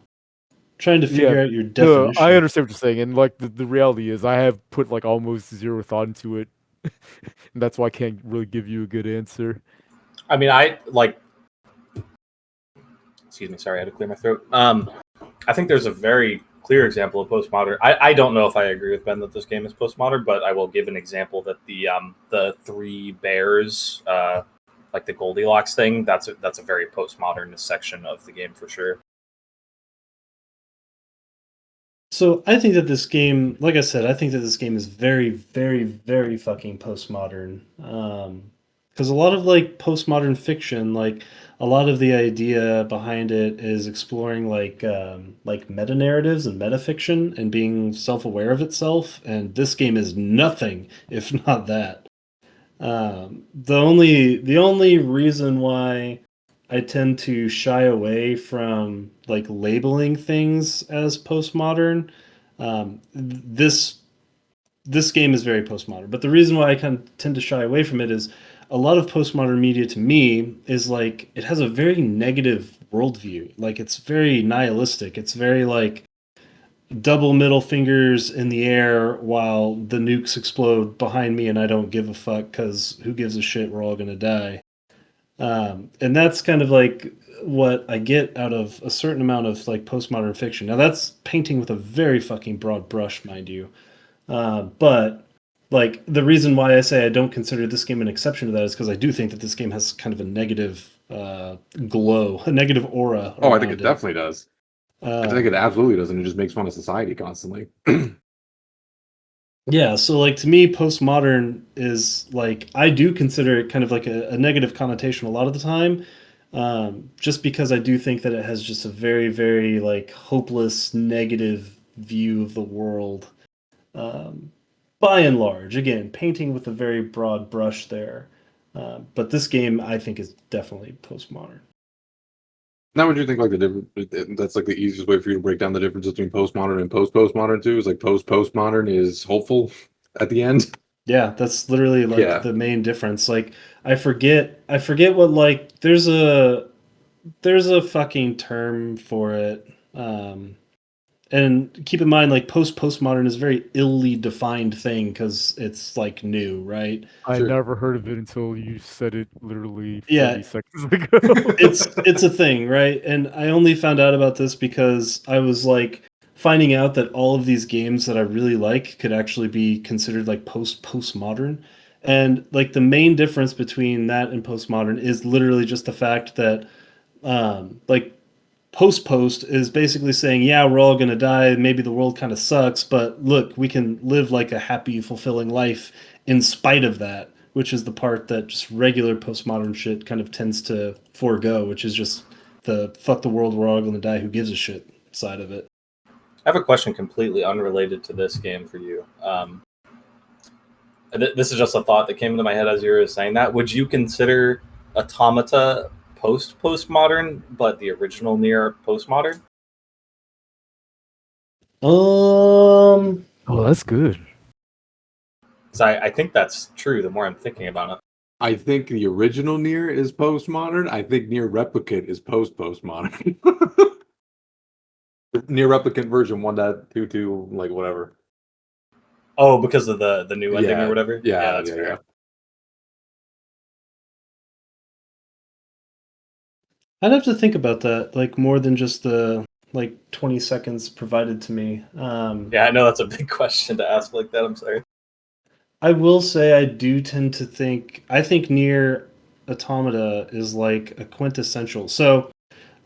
trying to Yeah, figure out your no, I definition. understand what you're saying, and like the reality is, I have put like almost zero thought into it, and that's why I can't really give you a good answer. I mean, I like. Excuse me. Sorry, I had to clear my throat. I think there's a very clear example of postmodern. I don't know if I agree with Ben that this game is postmodern, but I will give an example that the three bears, like the Goldilocks thing, that's a very postmodern section of the game for sure. So I think that this game, like I said, I think that this game is very, very, very fucking postmodern. Because a lot of like postmodern fiction, like a lot of the idea behind it is exploring like meta narratives and metafiction and being self-aware of itself. And this game is nothing if not that. The only reason why I tend to shy away from like labeling things as postmodern. This game is very postmodern, but the reason why I kind of tend to shy away from it is a lot of postmodern media to me is like it has a very negative worldview. Like it's very nihilistic. It's very like double middle fingers in the air while the nukes explode behind me and I don't give a fuck because who gives a shit? We're all gonna die. And that's kind of like what I get out of a certain amount of like postmodern fiction. Now that's painting with a very fucking broad brush, mind you. But like the reason why I say I don't consider this game an exception to that is because I do think that this game has kind of a negative glow, a negative aura. Oh, I think Around it definitely does. I think Um, it absolutely does, and it just makes fun of society constantly. Yeah, so like to me, postmodern is like I do consider it kind of like a negative connotation a lot of the time, just because I do think that it has just a very, very like hopeless, negative view of the world. Um, by and large, again, painting with a very broad brush there. But this game, I think, is definitely postmodern. Now, would you think like the difference? That's like the easiest way for you to break down the difference between postmodern and post-postmodern too. Is like postmodern is hopeful at the end. Yeah, that's literally like Yeah, the main difference. Like I forget what like there's a fucking term for it. And keep in mind, like postmodern is a very illy defined thing because it's like new, right? I sure. never heard of it until you said it literally Yeah, 30 seconds ago. it's a thing, right? And I only found out about this because I was like finding out that all of these games that I really like could actually be considered like postmodern. And like the main difference between that and postmodern is literally just the fact that like post is basically saying, yeah, we're all going to die. Maybe the world kind of sucks, but look, we can live like a happy, fulfilling life in spite of that, which is the part that just regular postmodern shit kind of tends to forego, which is just the fuck the world, we're all going to die, who gives a shit side of it. I have a question completely unrelated to this game for you. This is just a thought that came into my head as you were saying that. Would you consider Automata postmodern, but the original Nier postmodern? Um, Oh, that's good. So I think that's true. The more I'm thinking about it. I think the original Nier is postmodern. I think Nier Replicant is postmodern. Nier Replicant version 1.22, like whatever. Oh, because of the new ending or Yeah, whatever. yeah, That's yeah, fair. yeah. I'd have to think about that, like more than just the like 20 seconds provided to me. Yeah, I know that's a big question to ask like that. I'm sorry. I will say I do tend to think I think Near Automata is like a quintessential. So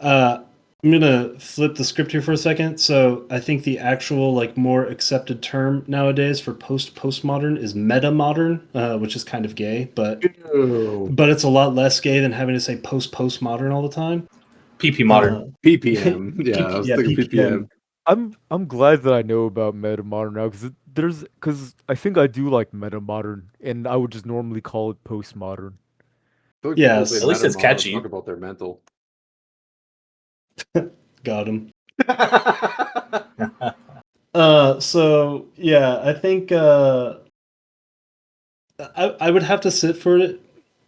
I'm gonna flip the script here for a second. So I think the actual like more accepted term nowadays for postmodern is meta modern, which is kind of gay, but Ew. it's a lot less gay than having to say postmodern all the time. PP modern. Uh, PPM. Yeah, I was yeah, thinking PPM. PPM. I'm glad that I know about meta modern now because I think I do like meta modern, and I would just normally call it postmodern. I feel like people say Yes. At least meta it's modern catchy. talk about their mental. Got him. I So yeah, I think I would have to sit for it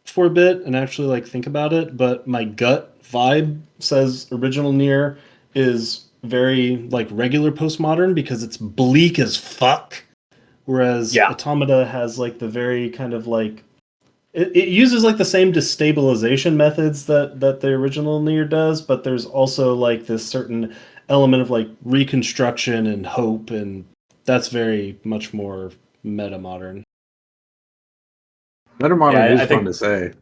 for a bit and actually like think about it, but my gut vibe says original Nier is very like regular postmodern because it's bleak as fuck, whereas Yeah. Automata has like the very kind of like it uses like the same destabilization methods that the original Nier does, but there's also like this certain element of like reconstruction and hope, and that's very much more meta modern. Meta modern Yeah, is fun to say.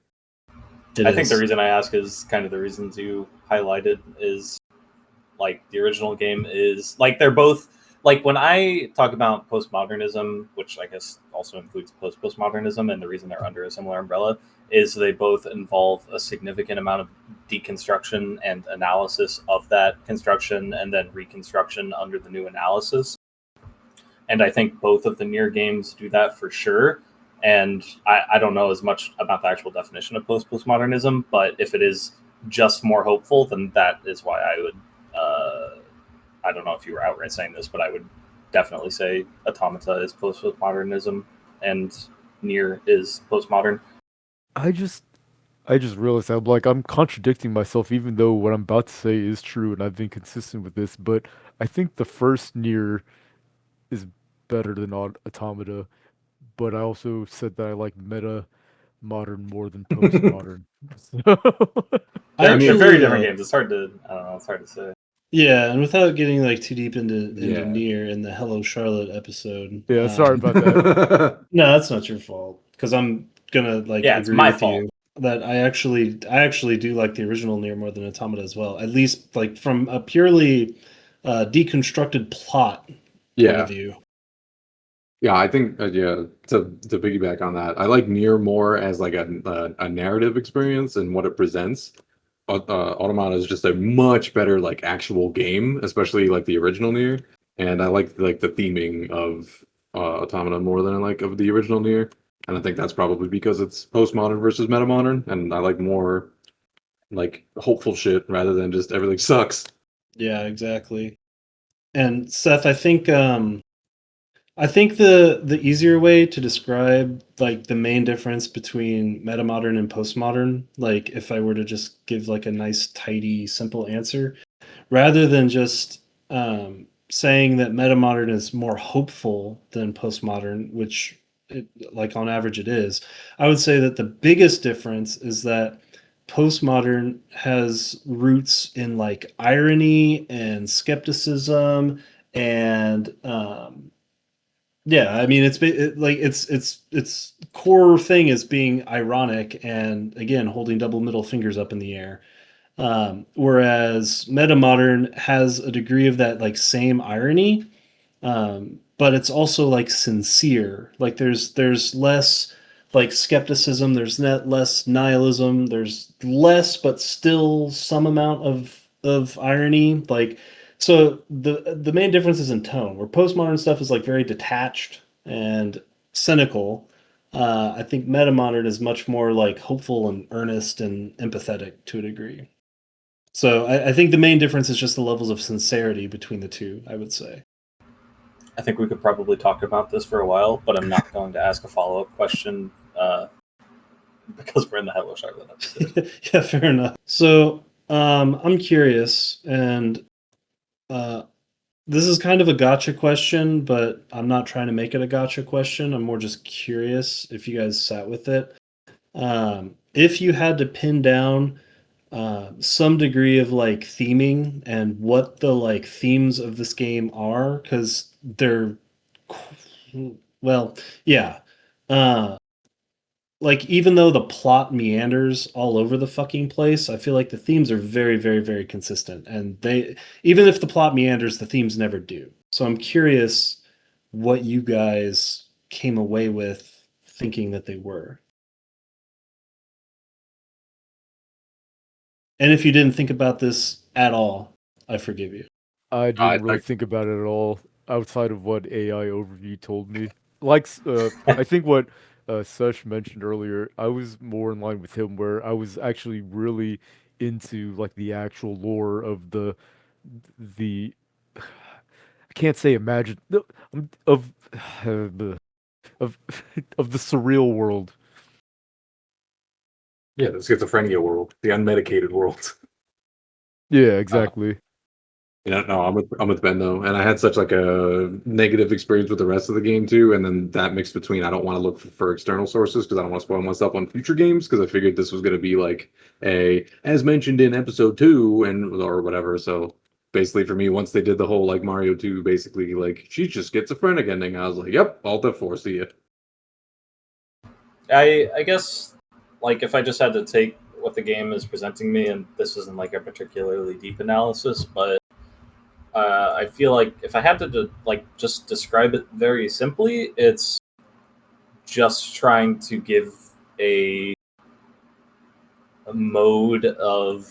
It I think the is. reason I ask is kind of the reasons you highlighted is like the original game is like they're both like when I talk about postmodernism, which I guess also includes postmodernism, and the reason they're under a similar umbrella is they both involve a significant amount of deconstruction and analysis of that construction and then reconstruction under the new analysis. And I think both of the Nier games do that for sure. And I don't know as much about the actual definition of postmodernism, but if it is just more hopeful, then that is why I would. I don't know if you were outright saying this, but I would definitely say Automata is postmodernism and Nier is postmodern. I just I just realized I'm contradicting myself even though what I'm about to say is true and I've been consistent with this, but I think the first Nier is better than Automata, but I also said that I like meta modern more than postmodern. So I They're very actually, different games. It's hard to I don't know. It's hard to say. yeah, and without getting like too deep into Yeah. Nier in the Hello Charlotte episode, yeah, sorry about that. no, that's not your fault because I'm gonna like Yeah, it's agree my with fault. you that I actually do like the original Nier more than Automata as well. At least like from a purely deconstructed plot point of Yeah. view. Yeah, I think yeah. To piggyback on that, I like Nier more as like a narrative experience and what it presents. Automata is just a much better like actual game, especially like the original Nier. And I like the theming of Automata more than I like of the original Nier. And I think that's probably because it's postmodern versus metamodern, and I like more like hopeful shit rather than just everything sucks. Yeah, exactly. And Seth, I think the easier way to describe like the main difference between metamodern and postmodern, like if I were to just give like a nice, tidy, simple answer, rather than just saying that metamodern is more hopeful than postmodern, which like on average it is, I would say that the biggest difference is that postmodern has roots in like irony and skepticism and yeah, I mean like its core thing is being ironic and again holding double middle fingers up in the air. Whereas metamodern has a degree of that like same irony, but it's also like sincere. Like there's less like skepticism, there's less nihilism, there's less but still some amount of irony. Like so the main difference is in tone, where postmodern stuff is like very detached and cynical. I think metamodern is much more like hopeful and earnest and empathetic to a degree. So I think the main difference is just the levels of sincerity between the two, I would say. I think we could probably talk about this for a while, but I'm not going to ask a follow up question because we're in the Hello Charlotte episode. Yeah, fair enough. So I'm curious, and uh, this is kind of a gotcha question, but I'm not trying to make it a gotcha question. I'm more just curious if you guys sat with it. If you had to pin down some degree of like theming and what the like themes of this game are, because they're well, yeah. Uh, like even though the plot meanders all over the fucking place, I feel like the themes are very, very, very consistent. And they even if the plot meanders, the themes never do. So I'm curious what you guys came away with thinking that they were. And if you didn't think about this at all, I forgive you. I I, didn't really think about it at all outside of what AI overview told me. Like, I think what Sush mentioned earlier, I was more in line with him, where I was actually really into like the actual lore of the I can't say imagine no, of of of the surreal world. yeah, the schizophrenia world, the unmedicated world. Yeah, Uh, exactly. no, I'm with Ben though, and I had such like a negative experience with the rest of the game too, and then that mixed between I don't want to look for external sources because I don't want to spoil myself on future games because I figured this was going to be like a as mentioned in episode 2 and or whatever. So basically for me, once they did the whole like Mario 2, basically like she's just schizophrenic ending, I was like, yep, Alt F4, see ya. I guess like if I just had to take what the game is presenting me, and this isn't like a particularly deep analysis, but I feel like if I had to like just describe it very simply, it's just trying to give a, a mode of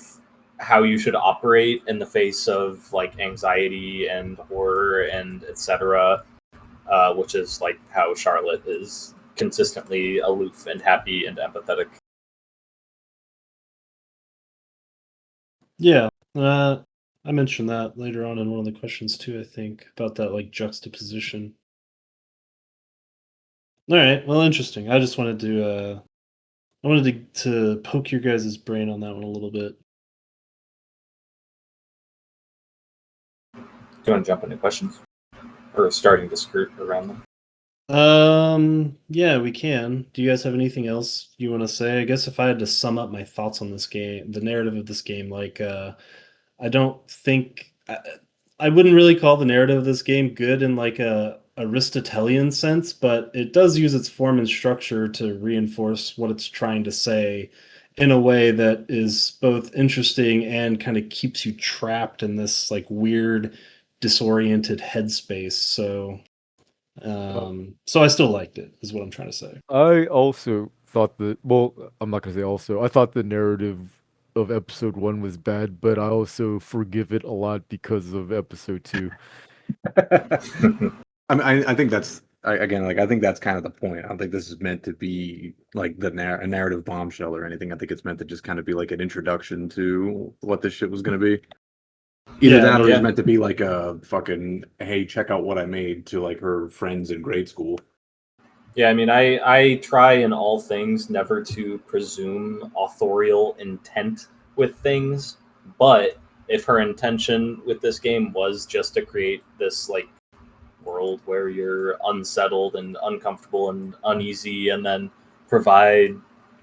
how you should operate in the face of like anxiety and horror and etc. Which is like how Charlotte is consistently aloof and happy and empathetic. Yeah, I mentioned that later on in one of the questions too. I think about that like juxtaposition. All right, well, interesting. I just wanted to I wanted to poke your guys' brain on that one a little bit. Do you want to jump into questions or starting to skirt around them? Yeah, we can. Do you guys have anything else you want to say? I guess if I had to sum up my thoughts on this game, the narrative of this game, like I don't think I wouldn't really call the narrative of this game good in like a Aristotelian sense, but it does use its form and structure to reinforce what it's trying to say in a way that is both interesting and kind of keeps you trapped in this like weird, disoriented headspace. So I still liked it, is what I'm trying to say. I also thought that, well, I'm not gonna say also. I thought the narrative of episode 1 was bad, but I also forgive it a lot because of episode 2. I think that's again like I think that's kind of the point. I don't think this is meant to be like a narrative bombshell or anything. I think it's meant to just kind of be like an introduction to what this shit was going to be. Either Yeah, that no, or it's Yeah. meant to be like a fucking hey, check out what I made to like her friends in grade school. Yeah, I mean, I try in all things never to presume authorial intent with things, but if her intention with this game was just to create this like world where you're unsettled and uncomfortable and uneasy, and then provide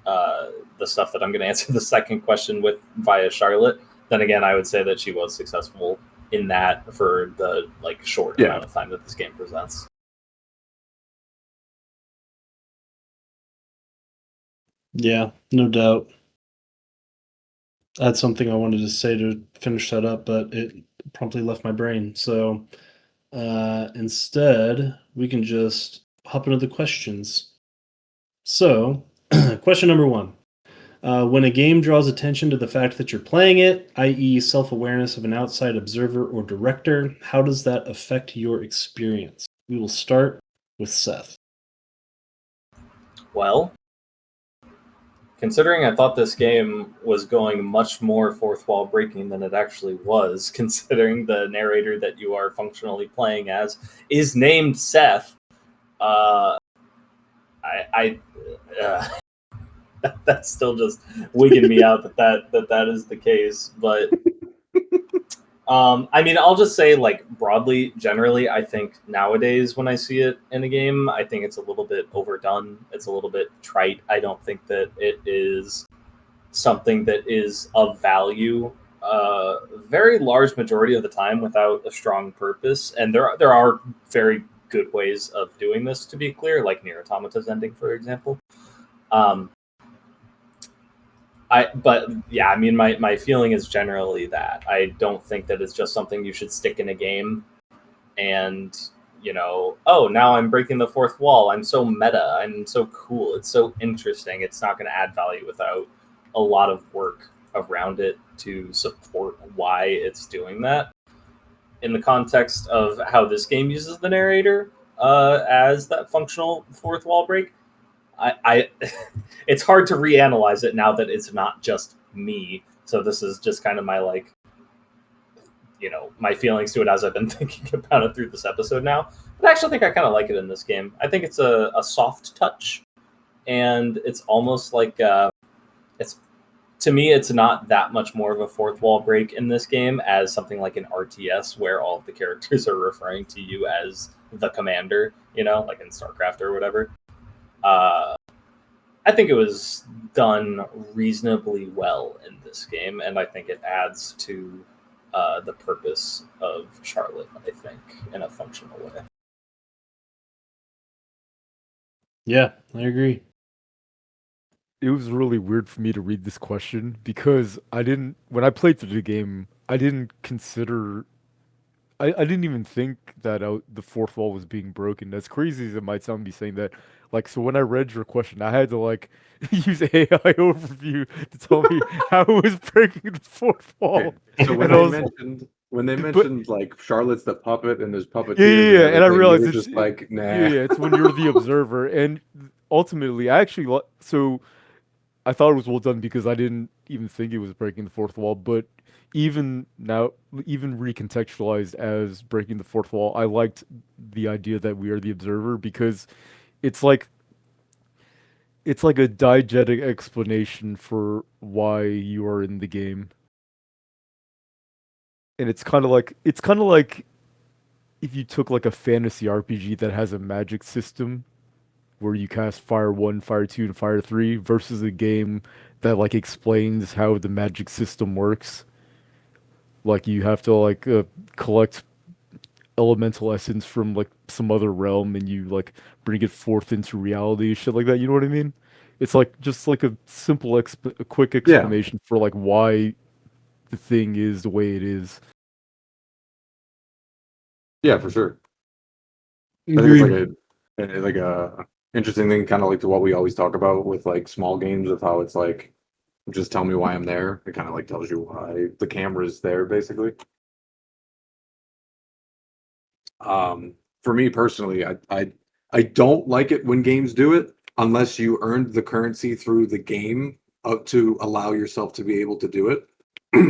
the stuff that I'm going to answer the second question with via Charlotte, then again, I would say that she was successful in that for the like short Yeah. amount of time that this game presents. yeah, no doubt. I had something I wanted to say to finish that up, but it promptly left my brain. So instead, we can just hop into the questions. So, question number one. When a game draws attention to the fact that you're playing it, i.e., self awareness of an outside observer or director, how does that affect your experience? We will start with Seth. Well, considering I thought this game was going much more fourth wall breaking than it actually was, considering the narrator that you are functionally playing as is named Seth, uh, I that's still just wigging me out that is the case. But I mean, I'll just say like broadly, generally, I think nowadays when I see it in a game, I think it's a little bit overdone. It's a little bit trite. I don't think that it is something that is of value very large majority of the time without a strong purpose. And there are very good ways of doing this, to be clear, like Nier Automata's ending, for example. Um, but yeah, I mean, my feeling is generally that I don't think that it's just something you should stick in a game and oh, now I'm breaking the fourth wall. I'm so meta. I'm so cool. It's so interesting. It's not going to add value without a lot of work around it to support why it's doing that. in the context of how this game uses the narrator as that functional fourth wall break, I it's hard to reanalyze it now that it's not just me. So this is just kind of my like, my feelings to it as I've been thinking about it through this episode now. But I actually think I kind of like it in this game. I think it's a soft touch, and it's almost like it's to me, it's not that much more of a fourth wall break in this game as something like an RTS where all of the characters are referring to you as the commander, like in StarCraft or whatever. I think it was done reasonably well in this game, and I think it adds to the purpose of Charlotte, I think, in a functional way. Yeah, I agree. It was really weird for me to read this question because when I played through the game, I didn't consider, I didn't even think that the fourth wall was being broken. As crazy as it might sound, me saying that, like, so when I read your question, I had to like use AI overview to tell me how it was breaking the fourth wall. So when they mentioned like Charlotte's the puppet and there's puppeteers, yeah, and I realized you were it's just like, nah. yeah, it's when you're the observer, and ultimately, I actually so I thought it was well done because I didn't even think it was breaking the fourth wall, but even now, even recontextualized as breaking the fourth wall, I liked the idea that we are the observer because it's like it's like a diegetic explanation for why you are in the game. And it's kind of like if you took like a fantasy RPG that has a magic system where you cast Fire 1, Fire 2, and Fire 3 versus a game that like explains how the magic system works. Like you have to like collect elemental essence from like some other realm and you like bring it forth into reality, shit like that. You know what I mean? It's like just like a simple, a quick Yeah. explanation for like why the thing is the way it is. Yeah, for sure. I think it's like a interesting thing, kind of like to what we always talk about with like small games of how it's like, just tell me why I'm there. It kind of like tells you why the camera's there, basically. For me personally, I don't like it when games do it unless you earned the currency through the game to allow yourself to be able to do it.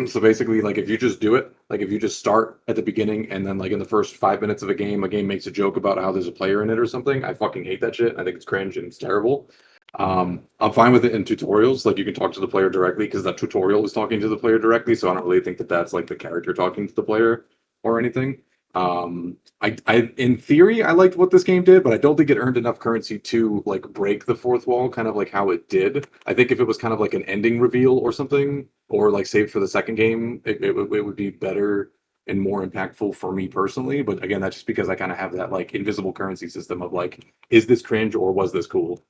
So basically, like if you just do it, like if you just start at the beginning and then like in the first 5 minutes of a game makes a joke about how there's a player in it or something, I fucking hate that shit. I think it's cringe and it's terrible. I'm fine with it in tutorials, like you can talk to the player directly because that tutorial is talking to the player directly. So I don't really think that that's like the character talking to the player or anything. In theory, I liked what this game did, but I don't think it earned enough currency to like break the fourth wall, kind of like how it did. I think if it was kind of like an ending reveal or something, or like saved for the second game, it would be better and more impactful for me personally. But again, that's just because I kind of have that like invisible currency system of like, is this cringe or was this cool?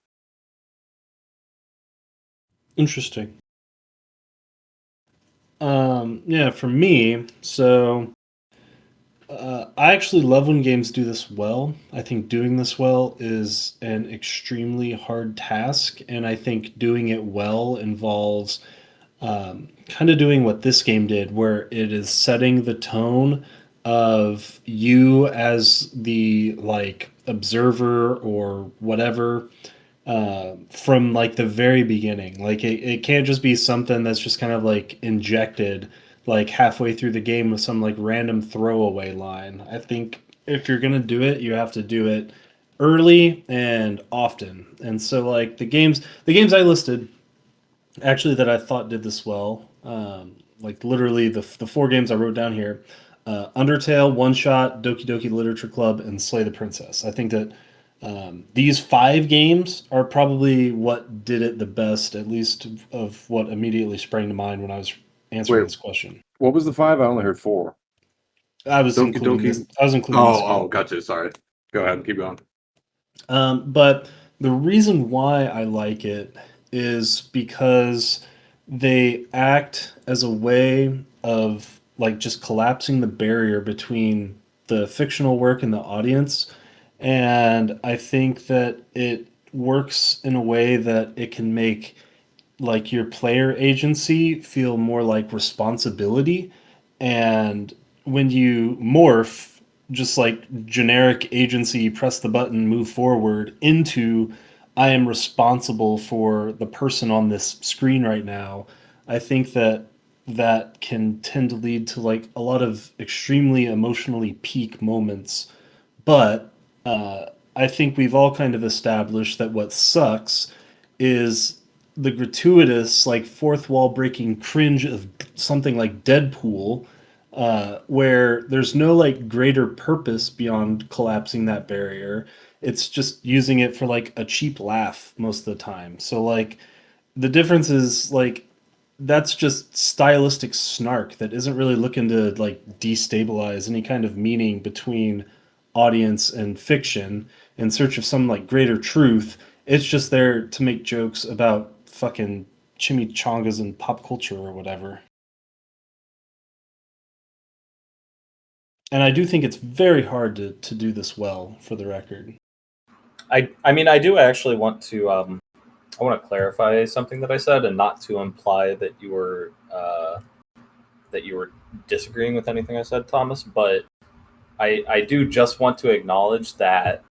Interesting. Yeah, for me, so I actually love when games do this well. I think doing this well is an extremely hard task, and I think doing it well involves kind of doing what this game did, where it is setting the tone of you as the like observer or whatever from like the very beginning. Like it can't just be something that's just kind of like injected like halfway through the game with some like random throwaway line. I think if you're gonna do it, you have to do it early and often. And so like the games I listed actually that I thought did this well, like literally the four games I wrote down here. Undertale, One Shot, Doki Doki Literature Club, and Slay the Princess. I think that these five games are probably what did it the best, at least of what immediately sprang to mind when I was answering Wait, this question. what was the five? I only heard four. I was Doki including Doki. this. I was including this game. Gotcha. Sorry. Go ahead. Keep going. But the reason why I like it is because they act as a way of like just collapsing the barrier between the fictional work and the audience. And I think that it works in a way that it can make like your player agency feel more like responsibility and when you morph, just like generic agency, press the button, move forward, into I am responsible for the person on this screen right now, I think that can tend to lead to like a lot of extremely emotionally peak moments. But I think we've all kind of established that what sucks is the gratuitous, like fourth wall breaking cringe of something like Deadpool, where there's no like greater purpose beyond collapsing that barrier. It's just using it for like a cheap laugh most of the time. So like the difference is like that's just stylistic snark that isn't really looking to like destabilize any kind of meaning between audience and fiction in search of some like greater truth. It's just there to make jokes about fucking chimichangas and pop culture or whatever. And I do think it's very hard to do this well, for the record. I mean, I do actually want to I want to clarify something that I said, and not to imply that you were disagreeing with anything I said, Thomas. But I do just want to acknowledge that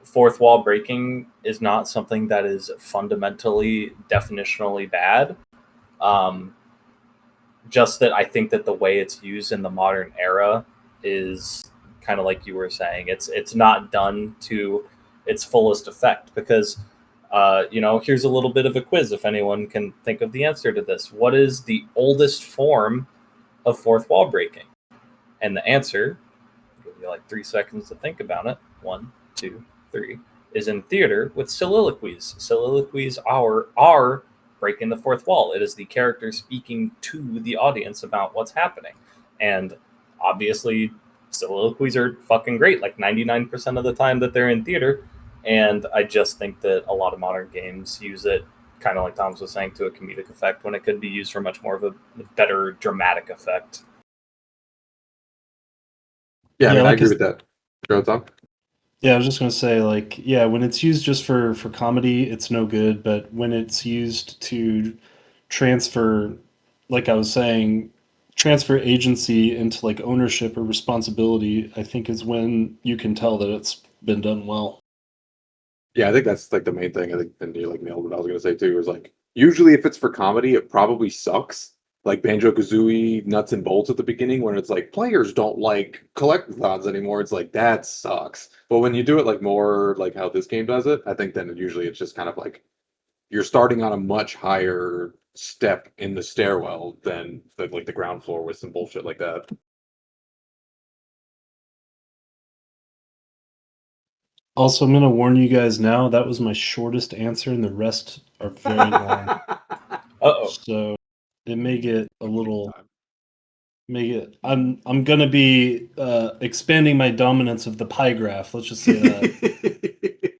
fourth wall breaking is not something that is fundamentally definitionally bad. Um, just that I think that the way it's used in the modern era is kind of like you were saying. It's not done to its fullest effect because here's a little bit of a quiz if anyone can think of the answer to this. What is the oldest form of fourth wall breaking? And the answer, I'll give you like 3 seconds to think about it. 1, 2, 3. Is in theater with soliloquies. Soliloquies are breaking the fourth wall. It is the character speaking to the audience about what's happening. And obviously, soliloquies are fucking great, like 99% of the time that they're in theater. And I just think that a lot of modern games use it, kind of like Thomas was saying, to a comedic effect when it could be used for much more of a better dramatic effect. Yeah, I Yeah, mean, I like agree with that. Go, Tom. Yeah, I was just gonna say, like, yeah, when it's used just for comedy, it's no good. But when it's used to transfer, like I was saying, transfer agency into like ownership or responsibility, I think is when you can tell that it's been done well. Yeah, I think that's like the main thing. I think, and you like nailed what I was gonna say too. Is like usually if it's for comedy, it probably sucks. Like Banjo Kazooie nuts and bolts at the beginning, when it's like players don't like collectathons anymore. It's like that sucks. But when you do it like more like how this game does it, I think then usually it's just kind of like you're starting on a much higher step in the stairwell than like the ground floor with some bullshit like that. Also, I'm gonna warn you guys now, that was my shortest answer, and the rest are very long. Uh-oh. So it may get a little. I'm gonna be expanding my dominance of the pie graph. Let's just say that.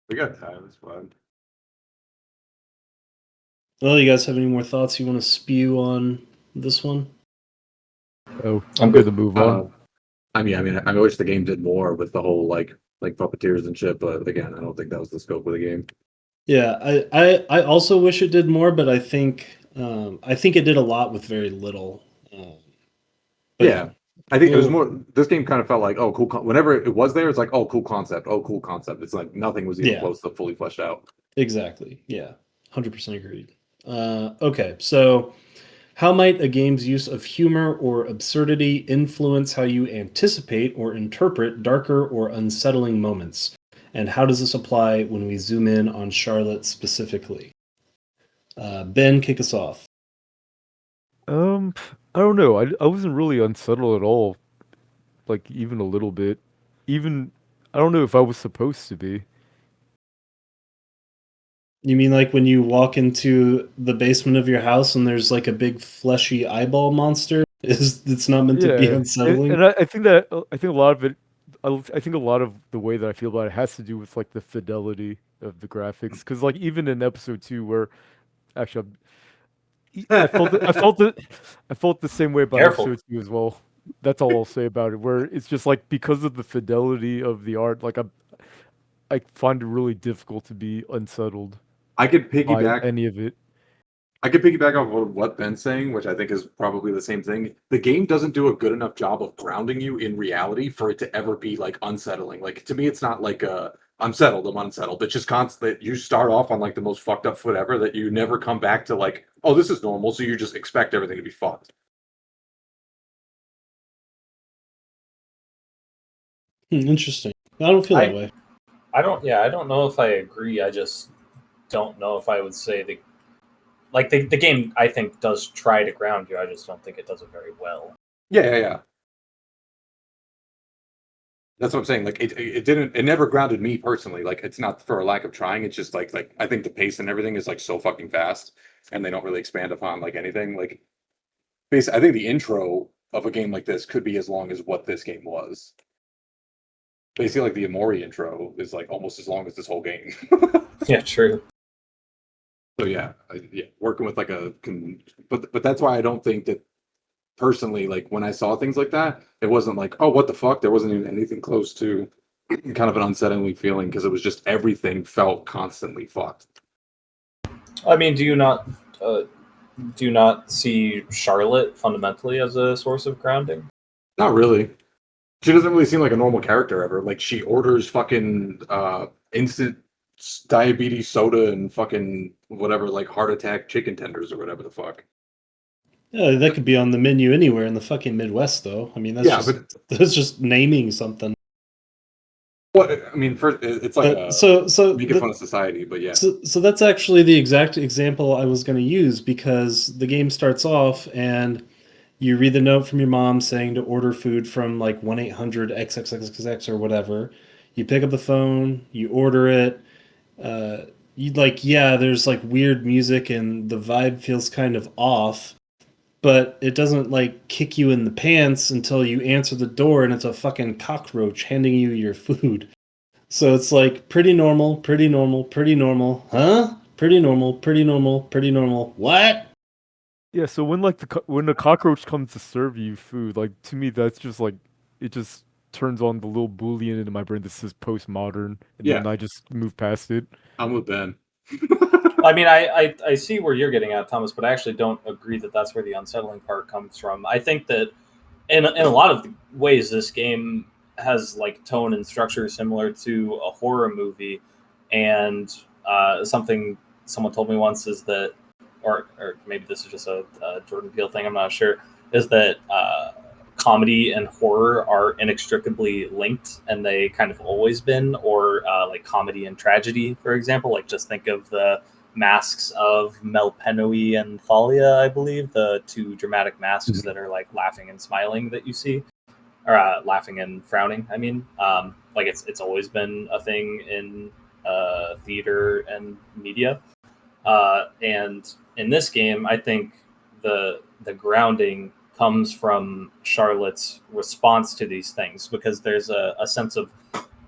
We got time. It's fun. Well, you guys have any more thoughts you want to spew on this one? Oh, I'm I'm good. good to move on. I wish the game did more with the whole like puppeteers and shit, but again, I don't think that was the scope of the game. Yeah, I also wish it did more, but I think it did a lot with very little. But Yeah, I think it was Well, more. This game kind of felt like, oh, cool. Whenever it was there, it's like, oh, cool concept. Oh, cool concept. It's like nothing was even yeah, close to fully fleshed out. exactly. Yeah, 100% agreed. Okay, so how might a game's use of humor or absurdity influence how you anticipate or interpret darker or unsettling moments? And how does this apply when we zoom in on Charlotte specifically? Ben, kick us off. I don't know. I wasn't really unsettled at all, like even a little bit. Even I don't know if I was supposed to be. You mean like when you walk into the basement of your house and there's like a big fleshy eyeball monster? Is it's not meant to be Yeah, unsettling? and I think that I think a lot of it. I think a lot of the way that I feel about it has to do with like the fidelity of the graphics. Because like even in episode 2, where actually I felt the same way about Careful. episode 2 as well. That's all I'll say about it. Where it's just like because of the fidelity of the art, like I find it really difficult to be unsettled I could by piggyback. any of it. I could piggyback off of what Ben's saying, which I think is probably the same thing. The game doesn't do a good enough job of grounding you in reality for it to ever be like unsettling. Like to me, it's not like I'm settled, I'm unsettled. It's just constant. You start off on like the most fucked up foot ever that you never come back to like, oh, this is normal. So you just expect everything to be fucked. Interesting. I don't feel that way. I don't know if I agree. I just don't know if I would say the game I think does try to ground you. I just don't think it does it very well. Yeah. That's what I'm saying. Like it never grounded me personally. Like it's not for a lack of trying. It's just like I think the pace and everything is like so fucking fast, and they don't really expand upon like anything. Like basically, I think the intro of a game like this could be as long as what this game was. Basically, like the Amori intro is like almost as long as this whole game. Yeah, true. So yeah, working with like but that's why I don't think that personally, like when I saw things like that, it wasn't like, oh, what the fuck? There wasn't even anything close to kind of an unsettling feeling because it was just everything felt constantly fucked. I mean, do you not see Charlotte fundamentally as a source of grounding? Not really. She doesn't really seem like a normal character ever. Like she orders fucking instant diabetes soda and fucking whatever, like heart attack chicken tenders or whatever the fuck. Yeah, that could be on the menu anywhere in the fucking Midwest, though. I mean, that's just naming something. What I mean, first it's like making fun of society, but yeah. So that's actually the exact example I was going to use because the game starts off and you read the note from your mom saying to order food from like 1-800-XXXX or whatever. You pick up the phone, you order it. There's like weird music and the vibe feels kind of off, but it doesn't like kick you in the pants until you answer the door and it's a fucking cockroach handing you your food. So it's like pretty normal, pretty normal, pretty normal. Huh? Pretty normal, pretty normal, pretty normal. What? Yeah, so when like when the cockroach comes to serve you food, like to me that's just like it just turns on the little boolean into my brain that says postmodern, and Yeah, then I just move past it. I'm with Ben. I mean, I see where you're getting at, Thomas, but I actually don't agree that that's where the unsettling part comes from. I think that in a lot of ways, this game has like tone and structure similar to a horror movie, and something someone told me once is that, or maybe this is just a Jordan Peele thing. I'm not sure. Is that comedy and horror are inextricably linked, and they kind of always been, or like comedy and tragedy, for example. Like just think of the masks of Melpenoe and Thalia, I believe, the two dramatic masks that are like laughing and smiling that you see, or laughing and frowning. I mean, like it's always been a thing in theater and media, and in this game, I think the grounding comes from Charlotte's response to these things because there's a sense of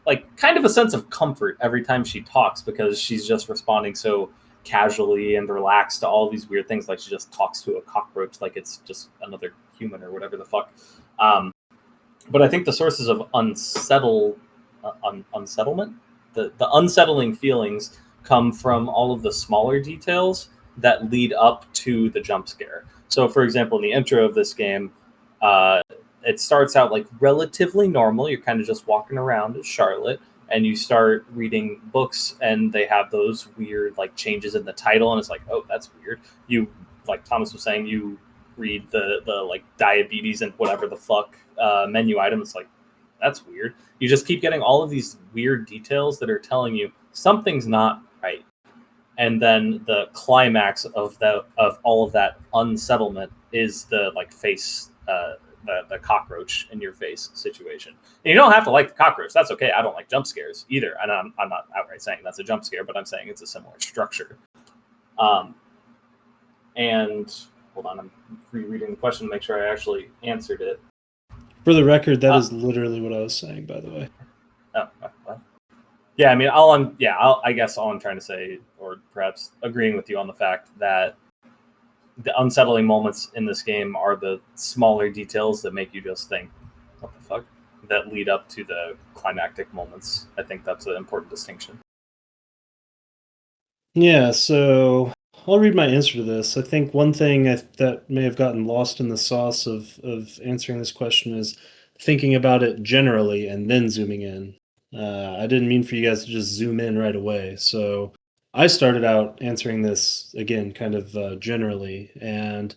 like kind of a sense of comfort every time she talks because she's just responding so casually and relaxed to all these weird things. Like she just talks to a cockroach like it's just another human or whatever the fuck. But I think the sources of unsettlement, the unsettling feelings come from all of the smaller details that lead up to the jump scare. So, for example, in the intro of this game, it starts out like relatively normal. You're kind of just walking around as Charlotte, and you start reading books, and they have those weird like changes in the title, and it's like, oh, that's weird. You, like Thomas was saying, you read the like diabetes and whatever the fuck menu item. It's like, that's weird. You just keep getting all of these weird details that are telling you something's not right. And then the climax of all of that unsettlement is the like face the cockroach in your face situation. And you don't have to like the cockroach. That's okay. I don't like jump scares either. And I'm not outright saying that's a jump scare, but I'm saying it's a similar structure. And hold on, I'm rereading the question to make sure I actually answered it. For the record, that is literally what I was saying, by the way. Oh, well. Yeah, I mean, I guess all I'm trying to say, or perhaps agreeing with you on the fact that the unsettling moments in this game are the smaller details that make you just think, what the fuck? That lead up to the climactic moments. I think that's an important distinction. Yeah, so I'll read my answer to this. I think one thing that may have gotten lost in the sauce of answering this question is thinking about it generally and then zooming in. I didn't mean for you guys to just zoom in right away. So I started out answering this again, kind of generally, and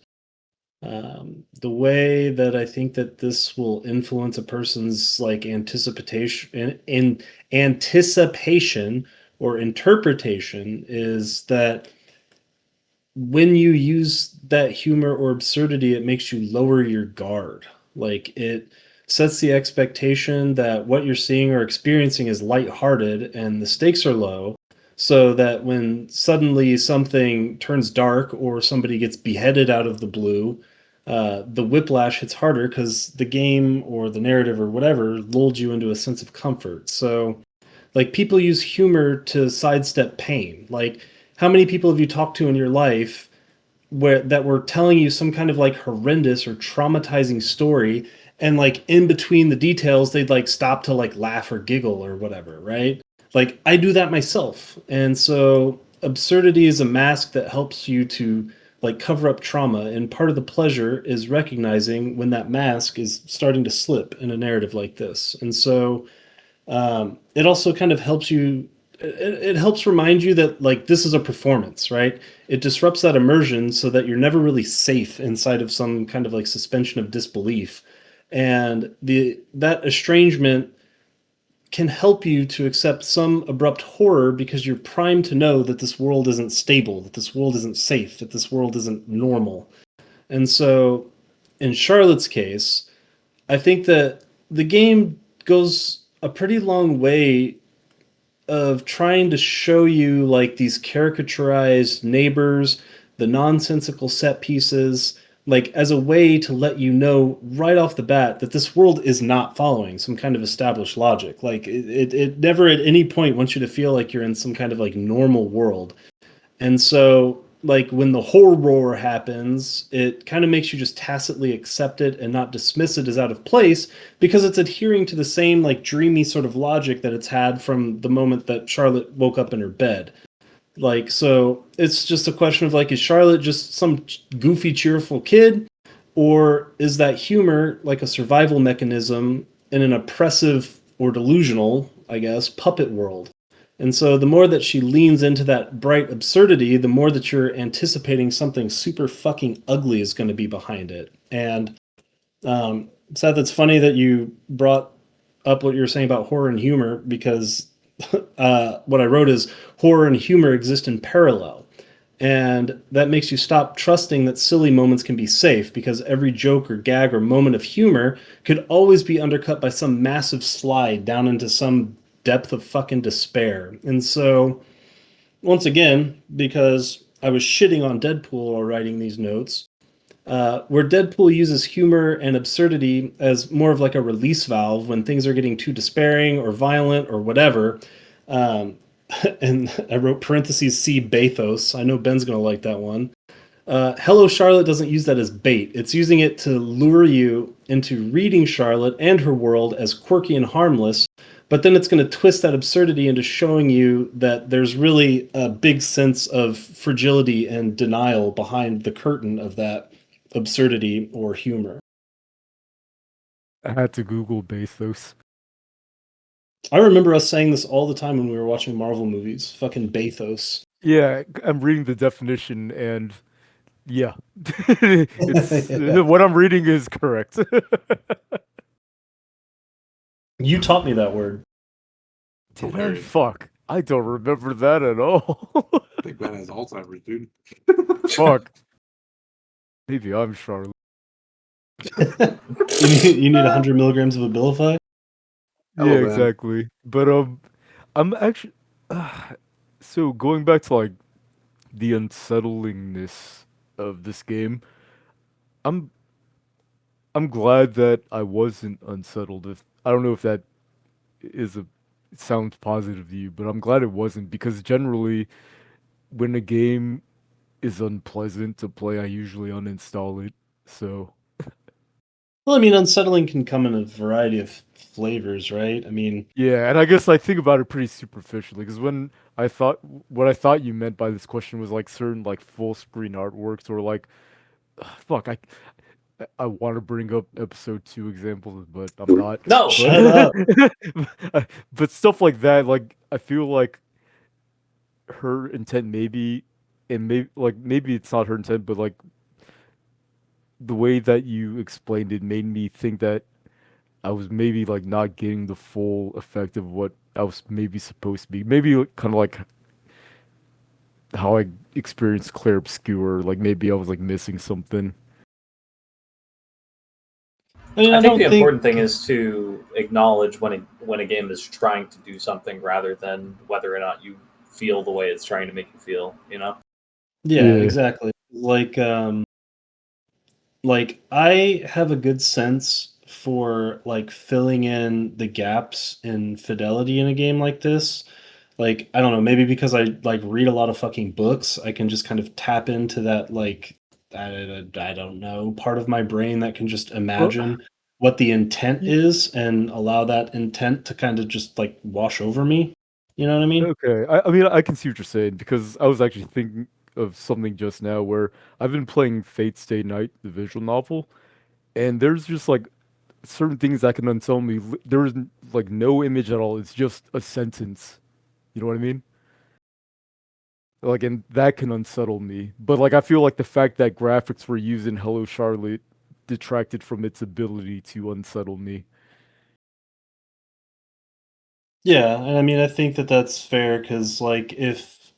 the way that I think that this will influence a person's like anticipation or interpretation is that when you use that humor or absurdity, it makes you lower your guard. Like it sets the expectation that what you're seeing or experiencing is lighthearted and the stakes are low. So that when suddenly something turns dark or somebody gets beheaded out of the blue, the whiplash hits harder because the game or the narrative or whatever lulled you into a sense of comfort. So, like, people use humor to sidestep pain. Like, how many people have you talked to in your life where that were telling you some kind of like horrendous or traumatizing story, and like in between the details they'd like stop to like laugh or giggle or whatever, right? Like I do that myself. And so absurdity is a mask that helps you to like cover up trauma, and part of the pleasure is recognizing when that mask is starting to slip in a narrative like this. And so it also kind of helps you, it helps remind you that like this is a performance, right? It disrupts that immersion so that you're never really safe inside of some kind of like suspension of disbelief. And the that estrangement can help you to accept some abrupt horror because you're primed to know that this world isn't stable, that this world isn't safe, that this world isn't normal. And so in Charlotte's case, I think that the game goes a pretty long way of trying to show you like these caricaturized neighbors, the nonsensical set pieces, like as a way to let you know right off the bat that this world is not following some kind of established logic. Like it never at any point wants you to feel like you're in some kind of like normal world. And so, like, when the horror happens, it kind of makes you just tacitly accept it and not dismiss it as out of place because it's adhering to the same, like, dreamy sort of logic that it's had from the moment that Charlotte woke up in her bed. Like, so it's just a question of, like, is Charlotte just some goofy, cheerful kid? Or is that humor like a survival mechanism in an oppressive or delusional, I guess, puppet world? And so the more that she leans into that bright absurdity, the more that you're anticipating something super fucking ugly is going to be behind it. And Seth, it's funny that you brought up what you were saying about horror and humor because what I wrote is horror and humor exist in parallel. And that makes you stop trusting that silly moments can be safe because every joke or gag or moment of humor could always be undercut by some massive slide down into some depth of fucking despair. And so, once again, because I was shitting on Deadpool while writing these notes, where Deadpool uses humor and absurdity as more of like a release valve when things are getting too despairing or violent or whatever. Um, and I wrote parentheses C bathos. I know Ben's gonna like that one. Hello Charlotte doesn't use that as bait. It's using it to lure you into reading Charlotte and her world as quirky and harmless, but then it's going to twist that absurdity into showing you that there's really a big sense of fragility and denial behind the curtain of that absurdity or humor. I had to Google Bathos. I remember us saying this all the time when we were watching Marvel movies. Fucking bathos. Yeah, I'm reading the definition, and yeah, it's what I'm reading is correct. You taught me that word. Did I? Hilarious. Fuck, I don't remember that at all. I think Ben has Alzheimer's, dude. Fuck. Maybe I'm Charlotte. You need 100 milligrams of Abilify? Yeah, Hello, Ben. exactly. But I'm actually so going back to like the unsettlingness of this game. I'm I'm glad that I wasn't unsettled. If I don't know if that is a it sounds positive to you, but I'm glad it wasn't because generally when a game is unpleasant to play, I usually uninstall it. So Well, I mean, unsettling can come in a variety of flavors, right? I mean, Yeah, and I guess I think about it pretty superficially because I thought what I thought you meant by this question was like certain like full screen artworks or like fuck I want to bring up episode 2 examples, but I'm not. No. shut up. But stuff like that, like I feel like her intent maybe, and maybe it's not her intent, but like the way that you explained it made me think that I was maybe like not getting the full effect of what I was maybe supposed to be. Maybe kind of like how I experienced Clair Obscur, like maybe I was like missing something. I mean, I I think don't the think. important thing is to acknowledge when a game is trying to do something rather than whether or not you feel the way it's trying to make you feel, you know? Yeah, Yeah. exactly. Like I have a good sense for like filling in the gaps in fidelity in a game like this. Like, I don't know, maybe because I like read a lot of fucking books, I can just kind of tap into that like I don't know, part of my brain that can just Well, imagine what the intent y- is and allow that intent to kind of just like wash over me. You know what I mean? okay. I mean, I can see what you're saying because I was actually thinking of something just now where I've been playing Fate Stay Night, the visual novel, and there's just like certain things that can untell me. There is like no image at all. It's just a sentence. You know what I mean? Like, and that can unsettle me. But like, I feel like the fact that graphics were used in Hello Charlotte detracted from its ability to unsettle me. Yeah, and I mean, I think that that's fair because, like, if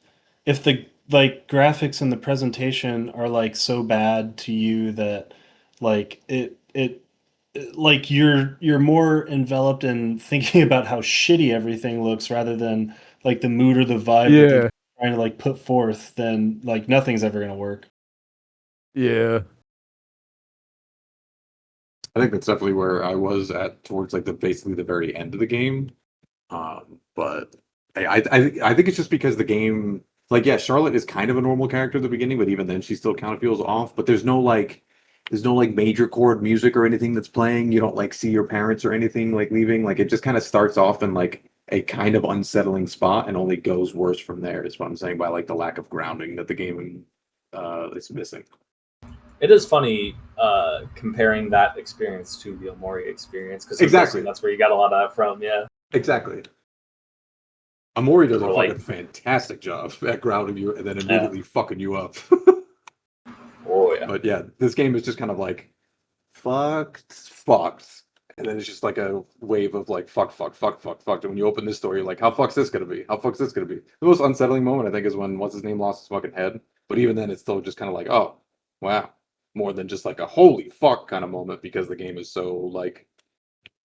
the like graphics and the presentation are like so bad to you that like like you're more enveloped in thinking about how shitty everything looks rather than like the mood or the vibe that they're Yeah, trying to like put forth, then like nothing's ever gonna work. yeah. I think that's definitely where I was at towards like the basically the very end of the game. But I think it's just because the game, like, yeah, Charlotte is kind of a normal character at the beginning, but even then she still kind of feels off. But there's no like major chord music or anything that's playing. You don't like see your parents or anything like leaving. Like it just kind of starts off in like a kind of unsettling spot and only goes worse from there. Is what I'm saying by like the lack of grounding that the game is missing. It is funny comparing that experience to the Omori experience because I'm guessing Exactly. that's where you got a lot of that from, yeah. Exactly. Amori does a Or fucking like, fantastic job at grounding you and then yeah. immediately fucking you up. Oh, yeah. But yeah, this game is just kind of like fucked. And then it's just like a wave of like fuck. And when you open this door, you're like, how fuck's this gonna be? How fuck's this gonna be? The most unsettling moment I think is when what's his name lost his fucking head. But even then it's still just kind of like, oh, wow. More than just like a holy fuck kind of moment because the game is so like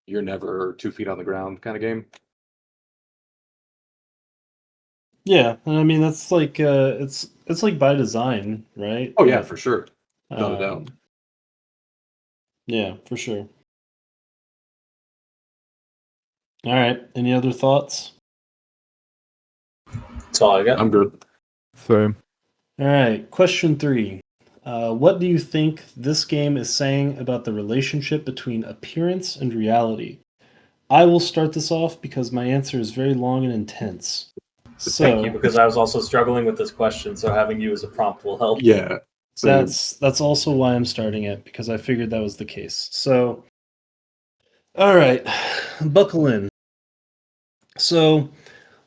you're never 2 feet on the ground kind of game. Yeah, and I mean that's like it's like by design, right? Oh yeah, But for sure. Without a doubt. um yeah, for sure. All right. Any other thoughts? That's all I got. I'm good. Same. All right. Question 3. What do you think this game is saying about the relationship between appearance and reality? I will start this off because my answer is very long and intense. Thank you, So because I was also struggling with this question, so having you as a prompt will help. Yeah. Same. that's also why I'm starting it because I figured that was the case. So, all right, buckle in. So,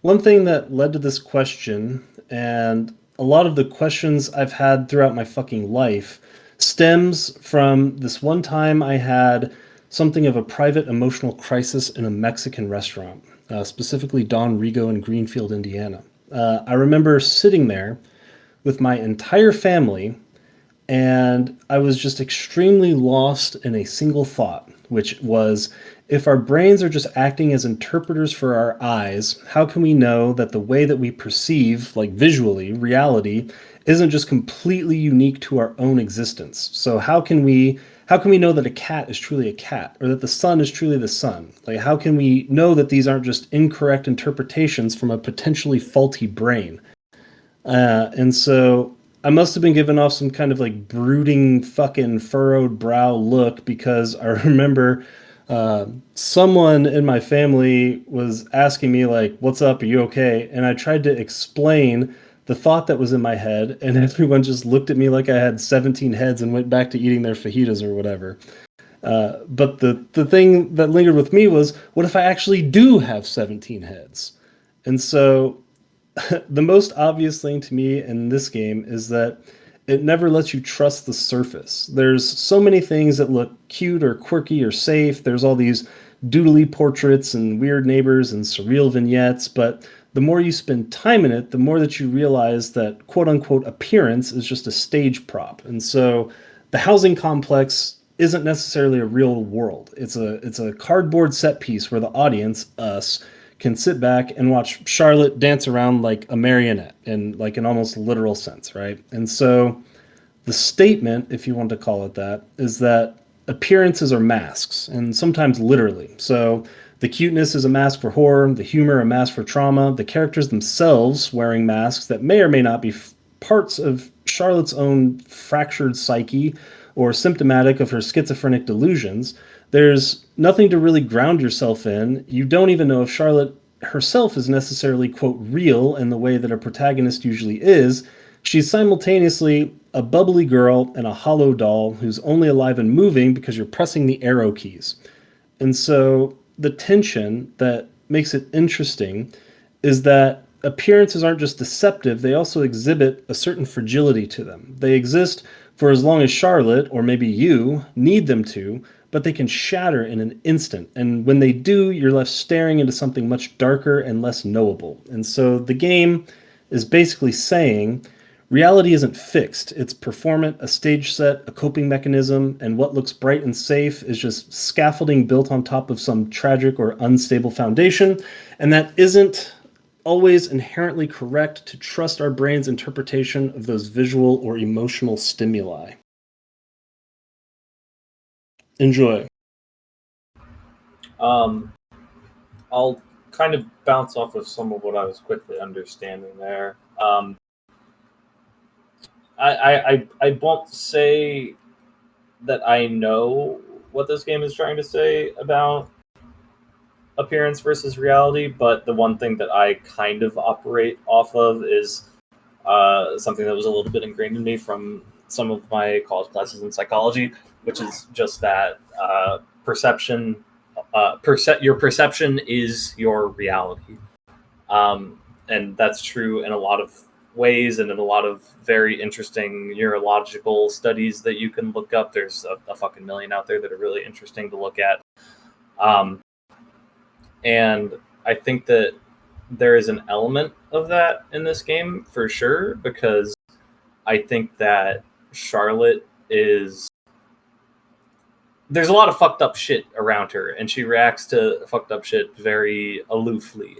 one thing that led to this question, and a lot of the questions I've had throughout my fucking life, stems from this one time I had something of a private emotional crisis in a Mexican restaurant, specifically Don Rigo in Greenfield, Indiana. I remember sitting there with my entire family and I was just extremely lost in a single thought, which was if our brains are just acting as interpreters for our eyes, how can we know that the way that we perceive, like visually, reality, isn't just completely unique to our own existence? So how can we know that a cat is truly a cat or that the sun is truly the sun? Like how can we know that these aren't just incorrect interpretations from a potentially faulty brain? And so I must have been giving off some kind of like brooding, fucking furrowed brow look because I remember someone in my family was asking me like, "What's up? Are you okay?" And I tried to explain the thought that was in my head, and everyone just looked at me like I had 17 heads and went back to eating their fajitas or whatever. But the thing that lingered with me was, what if I actually do have 17 heads? And so the most obvious thing to me in this game is that it never lets you trust the surface. There's so many things that look cute or quirky or safe. There's all these doodly portraits and weird neighbors and surreal vignettes, but the more you spend time in it, the more that you realize that quote unquote appearance is just a stage prop. And so the housing complex isn't necessarily a real world. It's a cardboard set piece where the audience, us, can sit back and watch Charlotte dance around like a marionette in like an almost literal sense, right? And so the statement, if you want to call it that, is that appearances are masks, and sometimes literally. So the cuteness is a mask for horror, the humor a mask for trauma, the characters themselves wearing masks that may or may not be parts of Charlotte's own fractured psyche or symptomatic of her schizophrenic delusions. There's nothing to really ground yourself in. You don't even know if Charlotte herself is necessarily, quote, real in the way that a protagonist usually is. She's simultaneously a bubbly girl and a hollow doll who's only alive and moving because you're pressing the arrow keys. And so the tension that makes it interesting is that appearances aren't just deceptive, they also exhibit a certain fragility to them. They exist for as long as Charlotte, or maybe you, need them to, but they can shatter in an instant. And when they do, you're left staring into something much darker and less knowable. And so the game is basically saying reality isn't fixed. It's performant, a stage set, a coping mechanism, and what looks bright and safe is just scaffolding built on top of some tragic or unstable foundation. And that isn't always inherently correct to trust our brain's interpretation of those visual or emotional stimuli. Enjoy. I'll kind of bounce off of some of what I was quickly understanding there. I won't say that I know what this game is trying to say about appearance versus reality, but the one thing that I kind of operate off of is something that was a little bit ingrained in me from some of my college classes in psychology, which is just that perception. Your perception is your reality, and that's true in a lot of ways and in a lot of very interesting neurological studies that you can look up. There's a fucking million out there that are really interesting to look at. And I think that there is an element of that in this game for sure, because I think that Charlotte is... There's a lot of fucked up shit around her, and she reacts to fucked up shit very aloofly.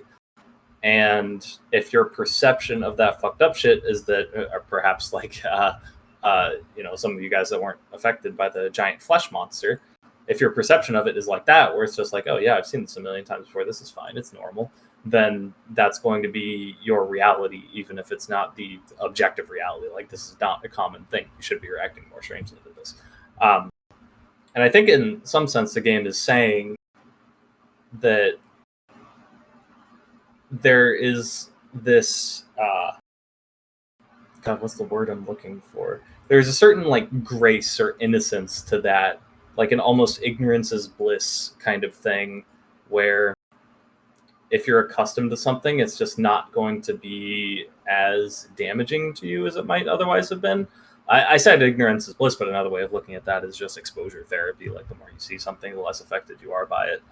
And if your perception of that fucked up shit is that, or perhaps like, some of you guys that weren't affected by the giant flesh monster, if your perception of it is like that, where it's just like, oh yeah, I've seen this a million times before, this is fine, it's normal, then that's going to be your reality, even if it's not the objective reality. Like, this is not a common thing. You should be reacting more strangely to this. And I think in some sense, the game is saying that there is this, God, what's the word I'm looking for? There's a certain like grace or innocence to that, like an almost ignorance is bliss kind of thing, where if you're accustomed to something, it's just not going to be as damaging to you as it might otherwise have been. I said ignorance is bliss, but another way of looking at that is just exposure therapy. Like, the more you see something, the less affected you are by it.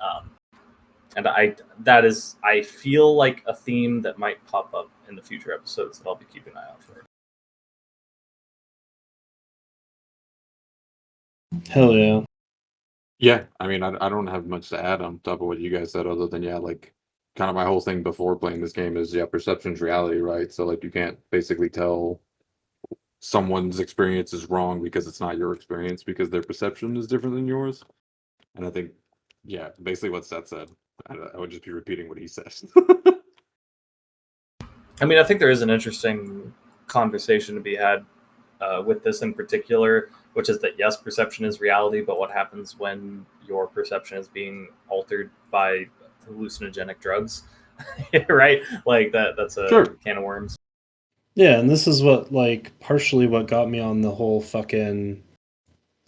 And I feel like a theme that might pop up in the future episodes that I'll be keeping an eye out for. Hell yeah. Yeah, I mean, I don't have much to add on top of what you guys said, other than, yeah, like, kind of my whole thing before playing this game is, yeah, perception's reality, right? So, like, you can't basically tell someone's experience is wrong because it's not your experience, because their perception is different than yours. And I think, yeah, basically what Seth said. I would just be repeating what he says. I mean, I think there is an interesting conversation to be had with this in particular, which is that yes, perception is reality, but what happens when your perception is being altered by hallucinogenic drugs? Right? Like that's a Sure. can of worms. Yeah, and this is what, like, partially what got me on the whole fucking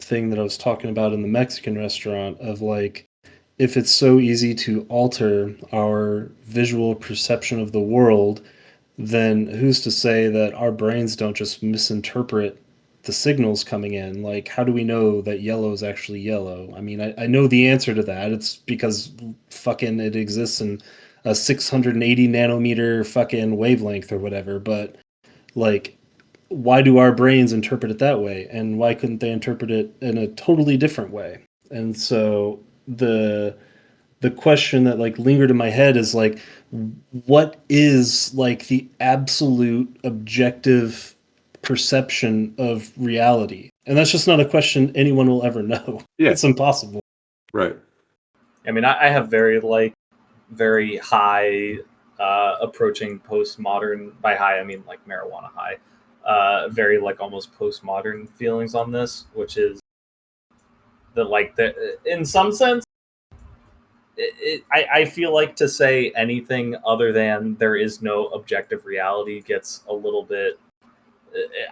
thing that I was talking about in the Mexican restaurant of, like, if it's so easy to alter our visual perception of the world, then who's to say that our brains don't just misinterpret the signals coming in? Like, how do we know that yellow is actually yellow? I mean, I know the answer to that. It's because fucking it exists in a 680 nanometer fucking wavelength or whatever, but like, why do our brains interpret it that way, and why couldn't they interpret it in a totally different way? And so the question that like lingered in my head is like, what is like the absolute objective perception of reality? And that's just not a question anyone will ever know. Yeah. It's impossible. Right. I mean, I have very high approaching postmodern. By high, I mean like marijuana high. Very like almost postmodern feelings on this, which is that like that in some sense, I feel like to say anything other than there is no objective reality gets a little bit.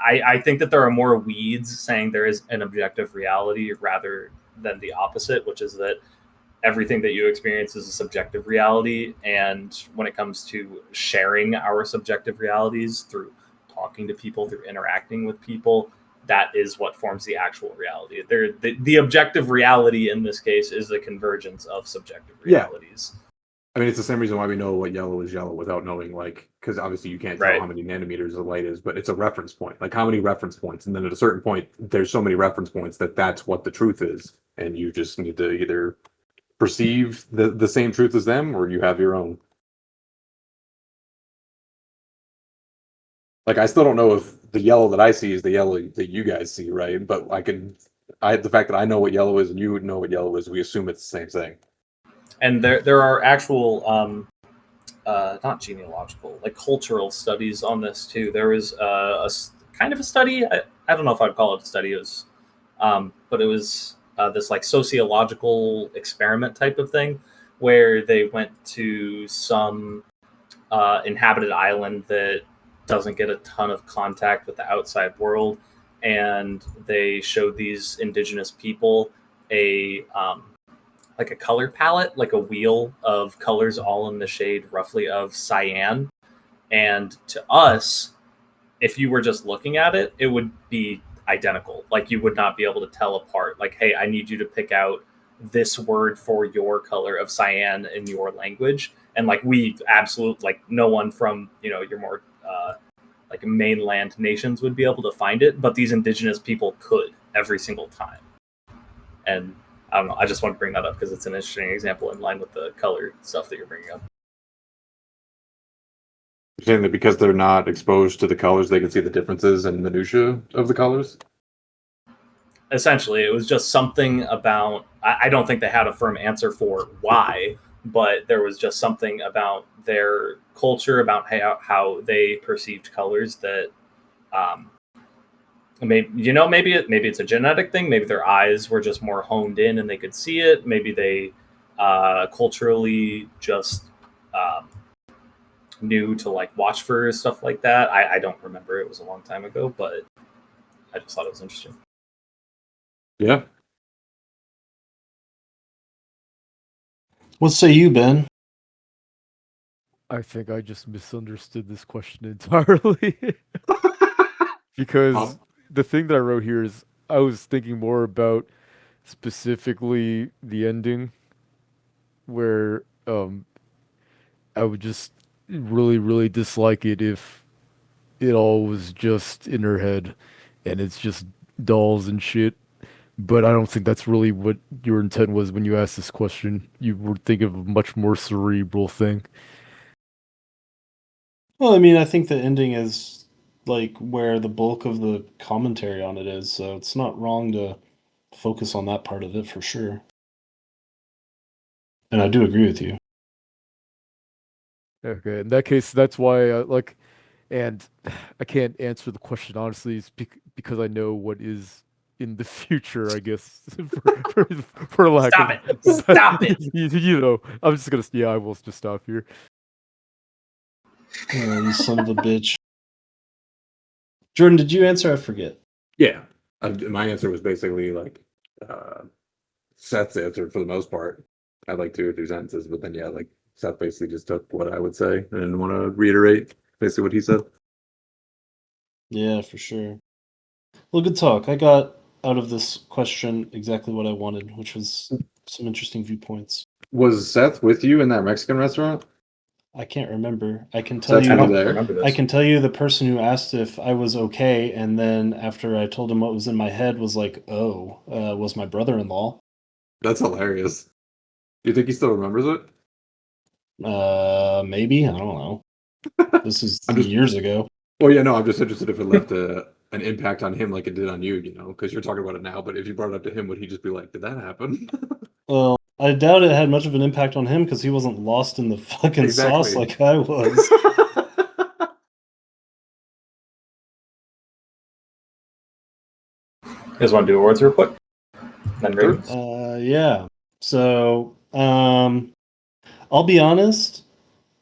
I think that there are more weeds saying there is an objective reality rather than the opposite, which is that everything that you experience is a subjective reality. And when it comes to sharing our subjective realities through talking to people, through interacting with people, that is what forms the actual reality. The objective reality in this case is the convergence of subjective realities. I mean, it's the same reason why we know what yellow is yellow without knowing, like, because obviously you can't tell Right. how many nanometers the light is, but it's a reference point. Like, how many reference points? And then at a certain point, there's so many reference points that that's what the truth is. And you just need to either perceive the same truth as them or you have your own. Like, I still don't know if the yellow that I see is the yellow that you guys see, right? But the fact that I know what yellow is and you would know what yellow is, we assume it's the same thing. And there are actual not genealogical, like cultural studies on this too. There was kind of a study. I don't know if I'd call it a study. It was, but it was this like sociological experiment type of thing, where they went to some inhabited island that doesn't get a ton of contact with the outside world, and they showed these indigenous people a like a color palette, like a wheel of colors, all in the shade roughly of cyan. And to us, if you were just looking at it, it would be identical. Like you would not be able to tell apart. Like, hey, I need you to pick out this word for your color of cyan in your language. And like we absolutely, like no one from your more like mainland nations would be able to find it, but these indigenous people could every single time. And I don't know. I just want to bring that up because it's an interesting example in line with the color stuff that you're bringing up. You're saying that because they're not exposed to the colors, they can see the differences and minutia of the colors? Essentially, it was just something about. I don't think they had a firm answer for why, but there was just something about their culture, about how they perceived colors that. Maybe it's a genetic thing. Maybe their eyes were just more honed in and they could see it. Maybe they culturally just knew to like watch for stuff like that. I don't remember. It was a long time ago, but I just thought it was interesting. Yeah. What say you, Ben? I think I just misunderstood this question entirely. Because the thing that I wrote here is I was thinking more about specifically the ending where I would just really, really dislike it if it all was just in her head and it's just dolls and shit. But I don't think that's really what your intent was when you asked this question. You were thinking of a much more cerebral thing. Well, I mean, I think the ending is like where the bulk of the commentary on it is, so it's not wrong to focus on that part of it for sure. And I do agree with you. Okay, in that case, that's why, like, And I can't answer the question honestly, because I know what is in the future, I guess, for lack Stop of it! Stop it! you know, I'm just gonna I will just stop here. Oh, you son of a bitch. Jordan, did you answer? I forget. Yeah, my answer was basically like Seth's answer for the most part. I had like 2 or 3 sentences, but then yeah, like Seth basically just took what I would say and didn't want to reiterate basically what he said. Yeah, for sure. Well, good talk. I got out of this question exactly what I wanted, which was some interesting viewpoints. Was Seth with you in that Mexican restaurant? I can't remember. I can tell Seth, I you you. don't there? remember this. I can tell you the person who asked if I was okay, and then after I told him what was in my head, was like, "Oh, was my brother-in-law." That's hilarious. Do you think he still remembers it? Maybe, I don't know. This is I'm just years ago. Well, yeah, no, I'm just interested if it left an impact on him like it did on you, you know, because you're talking about it now. But if you brought it up to him, would he just be like, "Did that happen?" Well, I doubt it had much of an impact on him because he wasn't lost in the fucking sauce Exactly. like I was. You guys want to do awards real quick? Then Sure. ratings? Yeah. So, I'll be honest.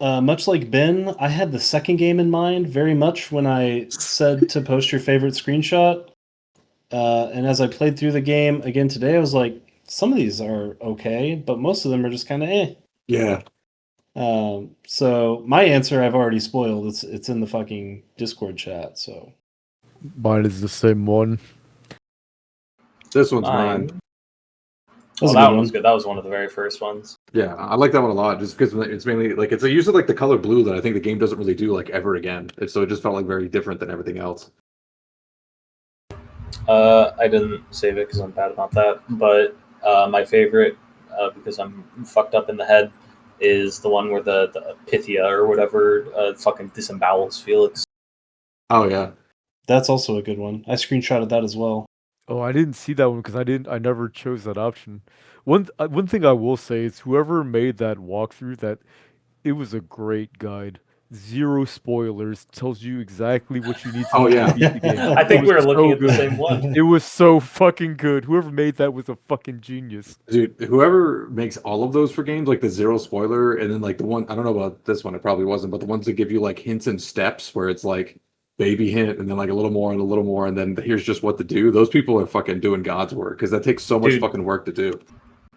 Much like Ben, I had the second game in mind very much when I said to post your favorite screenshot. And as I played through the game again today, I was like, some of these are okay, but most of them are just kind of eh. Yeah. So my answer I've already spoiled. It's in the fucking Discord chat. So Mine is the same one. This one's mine. that's Oh, a that good one was one. good. That was one of the very first ones. Yeah, I like that one a lot just because it's mainly like it's a use of like the color blue that I think the game doesn't really do like ever again. So it just felt like very different than everything else. I didn't save it because I'm bad about that. But my favorite, because I'm fucked up in the head, is the one where the Pythia or whatever fucking disembowels Felix. Oh yeah. That's also a good one. I screenshotted that as well. Oh, I didn't see that one because I never chose that option. One thing I will say is whoever made that walkthrough, that it was a great guide. Zero spoilers, tells you exactly what you need to Oh know yeah. to beat the game. I It think we was were looking so at the good. same one. It was so fucking good. Whoever made that was a fucking genius. Dude, whoever makes all of those for games, like the zero spoiler, and then like the one I don't know about this one, it probably wasn't, but the ones that give you like hints and steps where it's like baby hint and then like a little more and a little more and then here's just what to do. Those people are fucking doing God's work because that takes so much Dude. fucking work to do.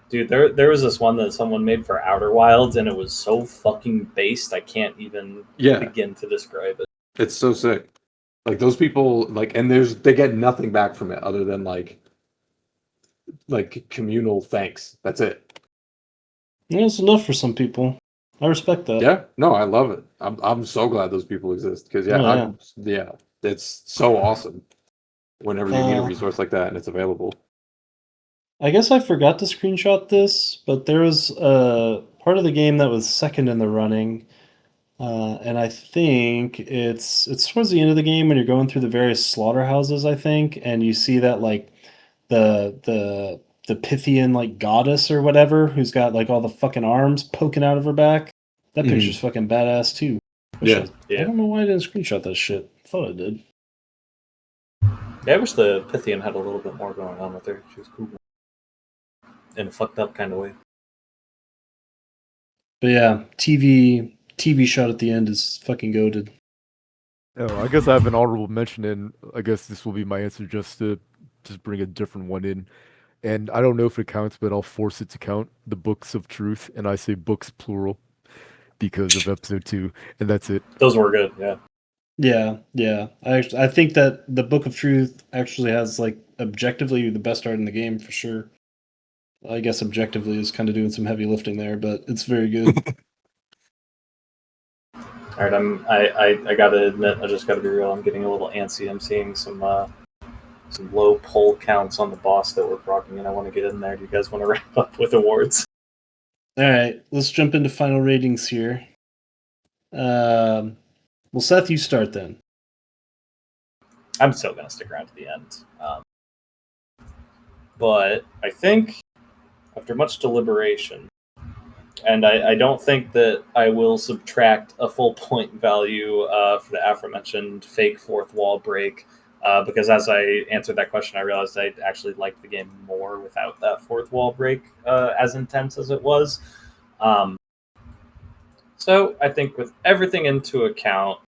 Dude, there was this one that someone made for Outer Wilds, and it was so fucking based. I can't even Yeah, begin to describe it. it's so sick. Like those people, like, and they get nothing back from it other than like communal thanks. That's it. Yeah, it's enough for some people. I respect that. Yeah, no, I love it. I'm so glad those people exist because yeah, Oh, yeah, it's so awesome whenever you need a Uh, resource like that and it's available. I guess I forgot to screenshot this, but there was a part of the game that was second in the running, and I think it's towards the end of the game when you're going through the various slaughterhouses, I think, and you see that like the Pythian like goddess or whatever who's got like all the fucking arms poking out of her back. That picture's fucking badass too. Yeah. I don't know why I didn't screenshot that shit. Thought I did. Yeah, I wish the Pythian had a little bit more going on with her. She was cool. In a fucked up kind of way. But yeah, TV shot at the end is fucking goated. Oh, I guess I have an honorable mention, and I guess this will be my answer just to bring a different one in. And I don't know if it counts, but I'll force it to count. The Books of Truth, and I say books plural because of episode 2, and that's it. Those were good, yeah. Yeah. I think that the Book of Truth actually has like objectively the best art in the game for sure. I guess objectively is kind of doing some heavy lifting there, but it's very good. All right, I gotta admit, I just gotta be real. I'm getting a little antsy. I'm seeing some low poll counts on the boss that we're rocking, and I want to get in there. Do you guys want to wrap up with awards? All right, let's jump into final ratings here. Well, Seth, you start then. I'm still gonna stick around to the end, but I think after much deliberation, And I don't think that I will subtract a full point value for the aforementioned fake fourth wall break, because as I answered that question, I realized I actually liked the game more without that fourth wall break, as intense as it was. So I think with everything into account,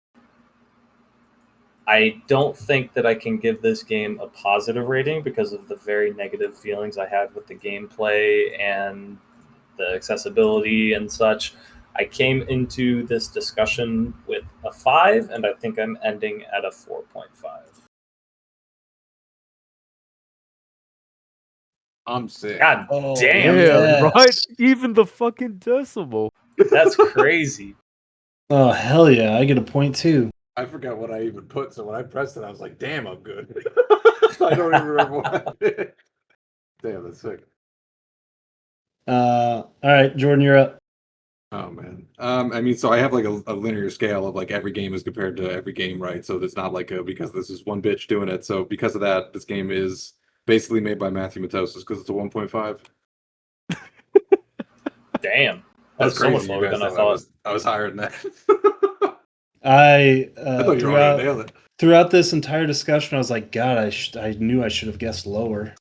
I don't think that I can give this game a positive rating because of the very negative feelings I had with the gameplay and the accessibility and such. I came into this discussion with a 5, and I think I'm ending at a 4.5. I'm sick. God Oh, damn, yeah. Yeah, right. Yes. Even the fucking decimal. that's crazy. Oh, hell yeah. I get a point too. I forgot what I even put, so when I pressed it, I was like, "Damn, I'm good." I don't even remember what I did. Damn, that's sick. All right, Jordan, you're up. Oh man. I mean, so I have like a linear scale of like every game is compared to every game, right? So it's not like because this is one bitch doing it. So because of that, this game is basically made by Matthew Matosis because it's a 1.5. Damn, That's that's so much crazy. You lower guys than I thought thought. I was higher than that. I I thought you were all gonna nail it. throughout this entire discussion, I was like, God, I knew I should have guessed lower.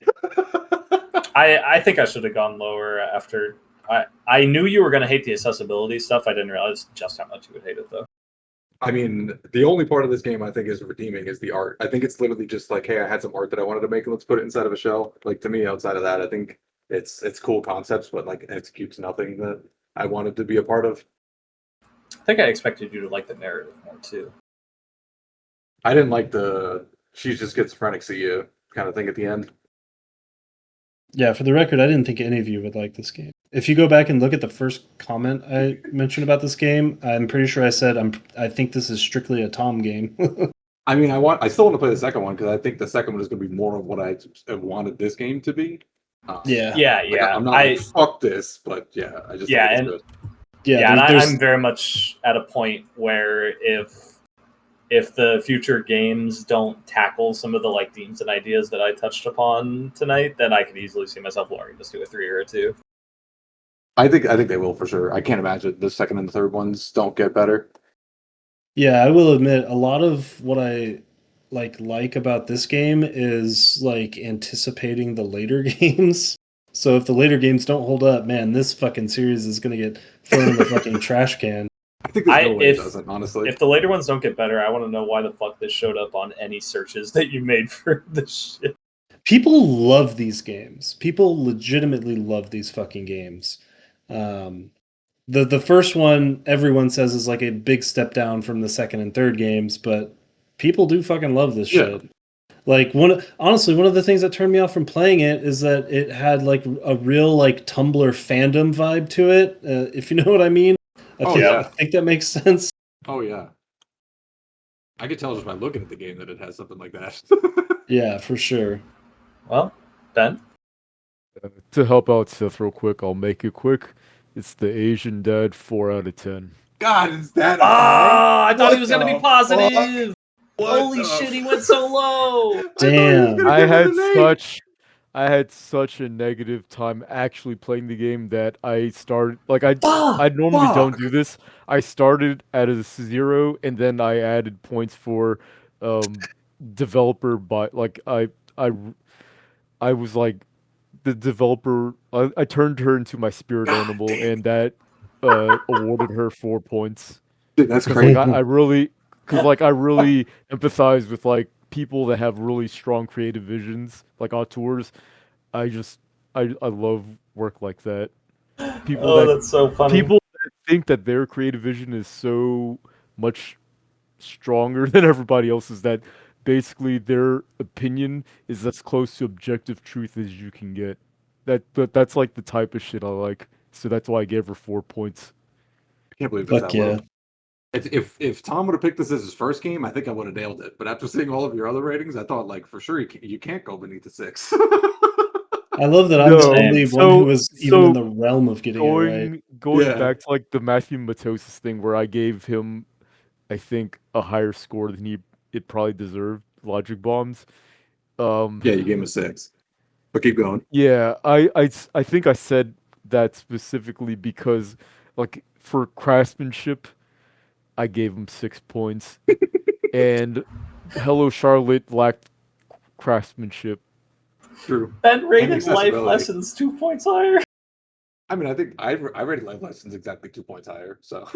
I think I should have gone lower after. I knew you were going to hate the accessibility stuff. I didn't realize just how much you would hate it, though. I mean, the only part of this game I think is redeeming is the art. I think it's literally just like, hey, I had some art that I wanted to make, and let's put it inside of a shell. Like to me, outside of that, I think it's cool concepts, but like executes nothing that I wanted to be a part of. I think I expected you to like the narrative more, too. I didn't like the she's just schizophrenic, see you kind of thing at the end. Yeah, for the record, I didn't think any of you would like this game. If you go back and look at the first comment I mentioned about this game, I'm pretty sure I said I think this is strictly a Tom game. I mean, I still want to play the second one because I think the second one is going to be more of what I wanted this game to be. Yeah. Yeah. I'm not like fuck this, but yeah, I just Yeah, think and it's good. yeah, and there's I'm very much at a point where if the future games don't tackle some of the like themes and ideas that I touched upon tonight, then I could easily see myself lowering this to a 3 or a 2. I think they will for sure. I can't imagine the second and the third ones don't get better. Yeah, I will admit a lot of what I like about this game is like anticipating the later games. So if the later games don't hold up, man, this fucking series is gonna get thrown in the fucking trash can. I think there's no way it doesn't, honestly. If the later ones don't get better, I want to know why the fuck this showed up on any searches that you made for this shit. People love these games. People legitimately love these fucking games. The first one everyone says is like a big step down from the second and third games, but people do fucking love this shit. Like honestly, one of the things that turned me off from playing it is that it had like a real like Tumblr fandom vibe to it. If you know what I mean. I think that makes sense. Oh yeah. I could tell just by looking at the game that it has something like that. Yeah, for sure. Well, Ben? To help out Seth real quick, I'll make it quick. It's the Asian Dad 4 out of 10. God, is that I thought he was going to be positive. Holy shit, he went so low. Damn. I had such a negative time actually playing the game that I started like I normally don't do this. I started at a 0 and then I added points for developer by like I was like the developer I turned her into my spirit animal and that awarded her 4 points. Dude, that's Because crazy. like I really empathize with like people that have really strong creative visions, like auteurs. I love work like that. That's so funny. People that think that their creative vision is so much stronger than everybody else's that basically their opinion is as close to objective truth as you can get. That's like the type of shit I like. So that's why I gave her 4 points. I can't believe it's Fuck that yeah. low. If Tom would have picked this as his first game, I think I would have nailed it. But after seeing all of your other ratings, I thought like for sure you can't go beneath the 6. I love that I'm the only one who was even in the realm of getting it right. Going back to like the Matthew Matosis thing where I gave him, I think, a higher score than it probably deserved. Logic Bombs. Yeah, you gave him a 6. But keep going. Yeah, I think I said that specifically because, like, for craftsmanship, I gave him 6 points, and Hello Charlotte lacked craftsmanship. True. Ben rated accessibility. life lessons 2 points higher. I mean, I think I rated life lessons exactly 2 points higher. So,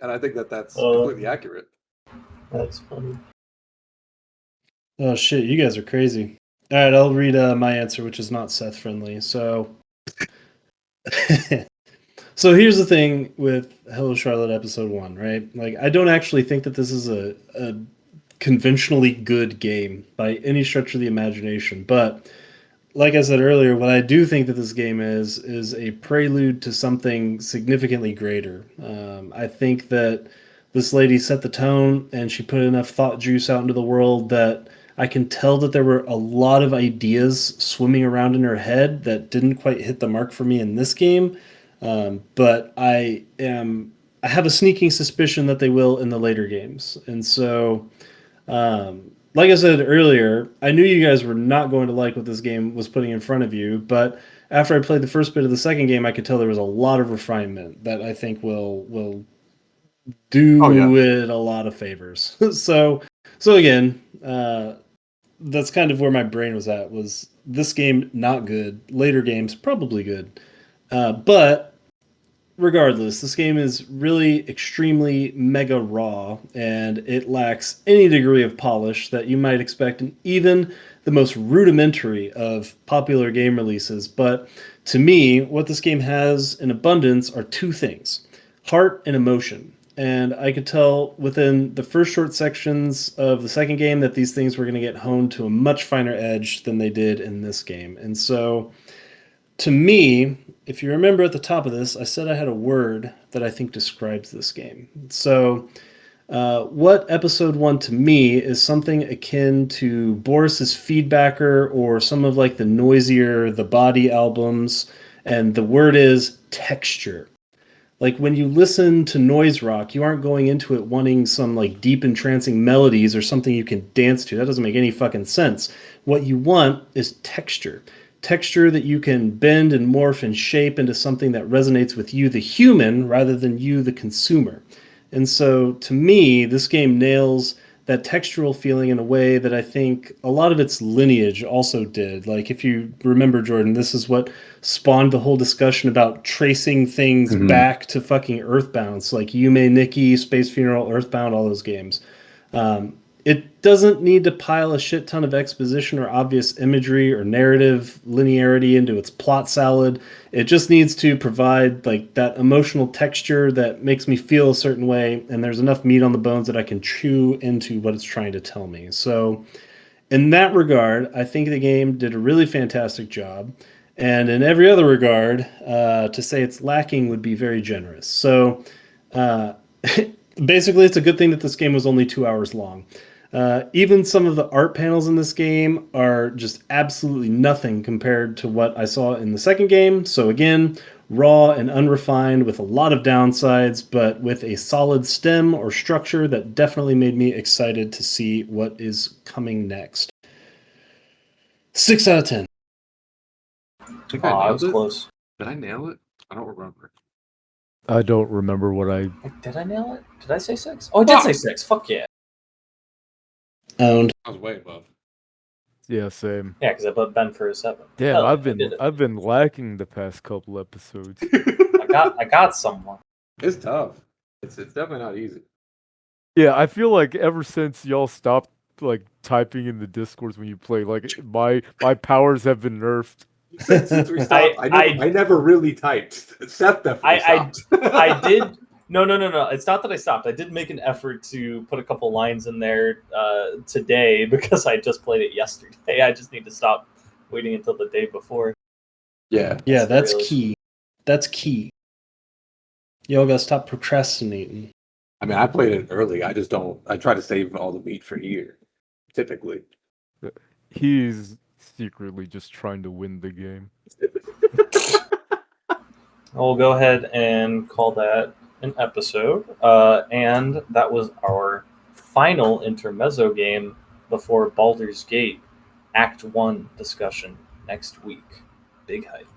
and I think that's completely accurate. That's funny. Oh shit, you guys are crazy. All right, I'll read my answer, which is not Seth friendly. So, so here's the thing with Hello Charlotte episode 1, right? Like, I don't actually think that this is a conventionally good game by any stretch of the imagination, but like I said earlier, what I do think that this game is a prelude to something significantly greater. I think that this lady set the tone and she put enough thought juice out into the world that I can tell that there were a lot of ideas swimming around in her head that didn't quite hit the mark for me in this game. But I have a sneaking suspicion that they will in the later games. And so like I said earlier, I knew you guys were not going to like what this game was putting in front of you, but after I played the first bit of the second game, I could tell there was a lot of refinement that I think will do it a lot of favors. so again, that's kind of where my brain was at. Was this game not good? Later games probably good, but regardless, this game is really extremely mega raw, and it lacks any degree of polish that you might expect in even the most rudimentary of popular game releases. But to me, what this game has in abundance are two things: heart and emotion. And I could tell within the first short sections of the second game that these things were going to get honed to a much finer edge than they did in this game. And so, to me, if you remember at the top of this, I said I had a word that I think describes this game. So, what episode 1 to me is something akin to Boris's Feedbacker or some of like the noisier The Body albums, and the word is texture. Like when you listen to noise rock, you aren't going into it wanting some like deep entrancing melodies or something you can dance to. That doesn't make any fucking sense. What you want is texture. Texture that you can bend and morph and shape into something that resonates with you, the human, rather than you, the consumer. And so to me, this game nails that textural feeling in a way that I think a lot of its lineage also did. Like if you remember, Jordan, this is what spawned the whole discussion about tracing things back to fucking Earthbound. So like Yume Nikki, Space Funeral, Earthbound, all those games. It doesn't need to pile a shit ton of exposition or obvious imagery or narrative linearity into its plot salad. It just needs to provide like that emotional texture that makes me feel a certain way, and there's enough meat on the bones that I can chew into what it's trying to tell me. So in that regard, I think the game did a really fantastic job. And in every other regard, to say it's lacking would be very generous. So basically, it's a good thing that this game was only 2 hours long. Even some of the art panels in this game are just absolutely nothing compared to what I saw in the second game. So again, raw and unrefined with a lot of downsides, but with a solid stem or structure that definitely made me excited to see what is coming next. 6 out of 10. I think I I nailed was it. close. Did I nail it? I don't remember. I don't remember what I. Did I nail it? Did I say 6? Oh, I did say 6. Fuck yeah. Owned. I was way above. Yeah, same. Yeah, because I put Ben for a 7. Damn, Hell, I've I been did it. I've been lacking the past couple episodes. I got someone. It's tough. It's definitely not easy. Yeah, I feel like ever since y'all stopped like typing in the discords when you play, like my powers have been nerfed. Since we stopped, I never really typed. Seth definitely stopped. I did. No. It's not that I stopped. I did make an effort to put a couple lines in there today because I just played it yesterday. I just need to stop waiting until the day before. Yeah. Yeah, that's key. That's key. Y'all gotta stop procrastinating. I mean, I played it early. I just don't. I try to save all the meat for here, typically. He's secretly just trying to win the game. We'll go ahead and call that an episode. And that was our final Intermezzo game before Baldur's Gate Act 1 discussion next week. Big hype.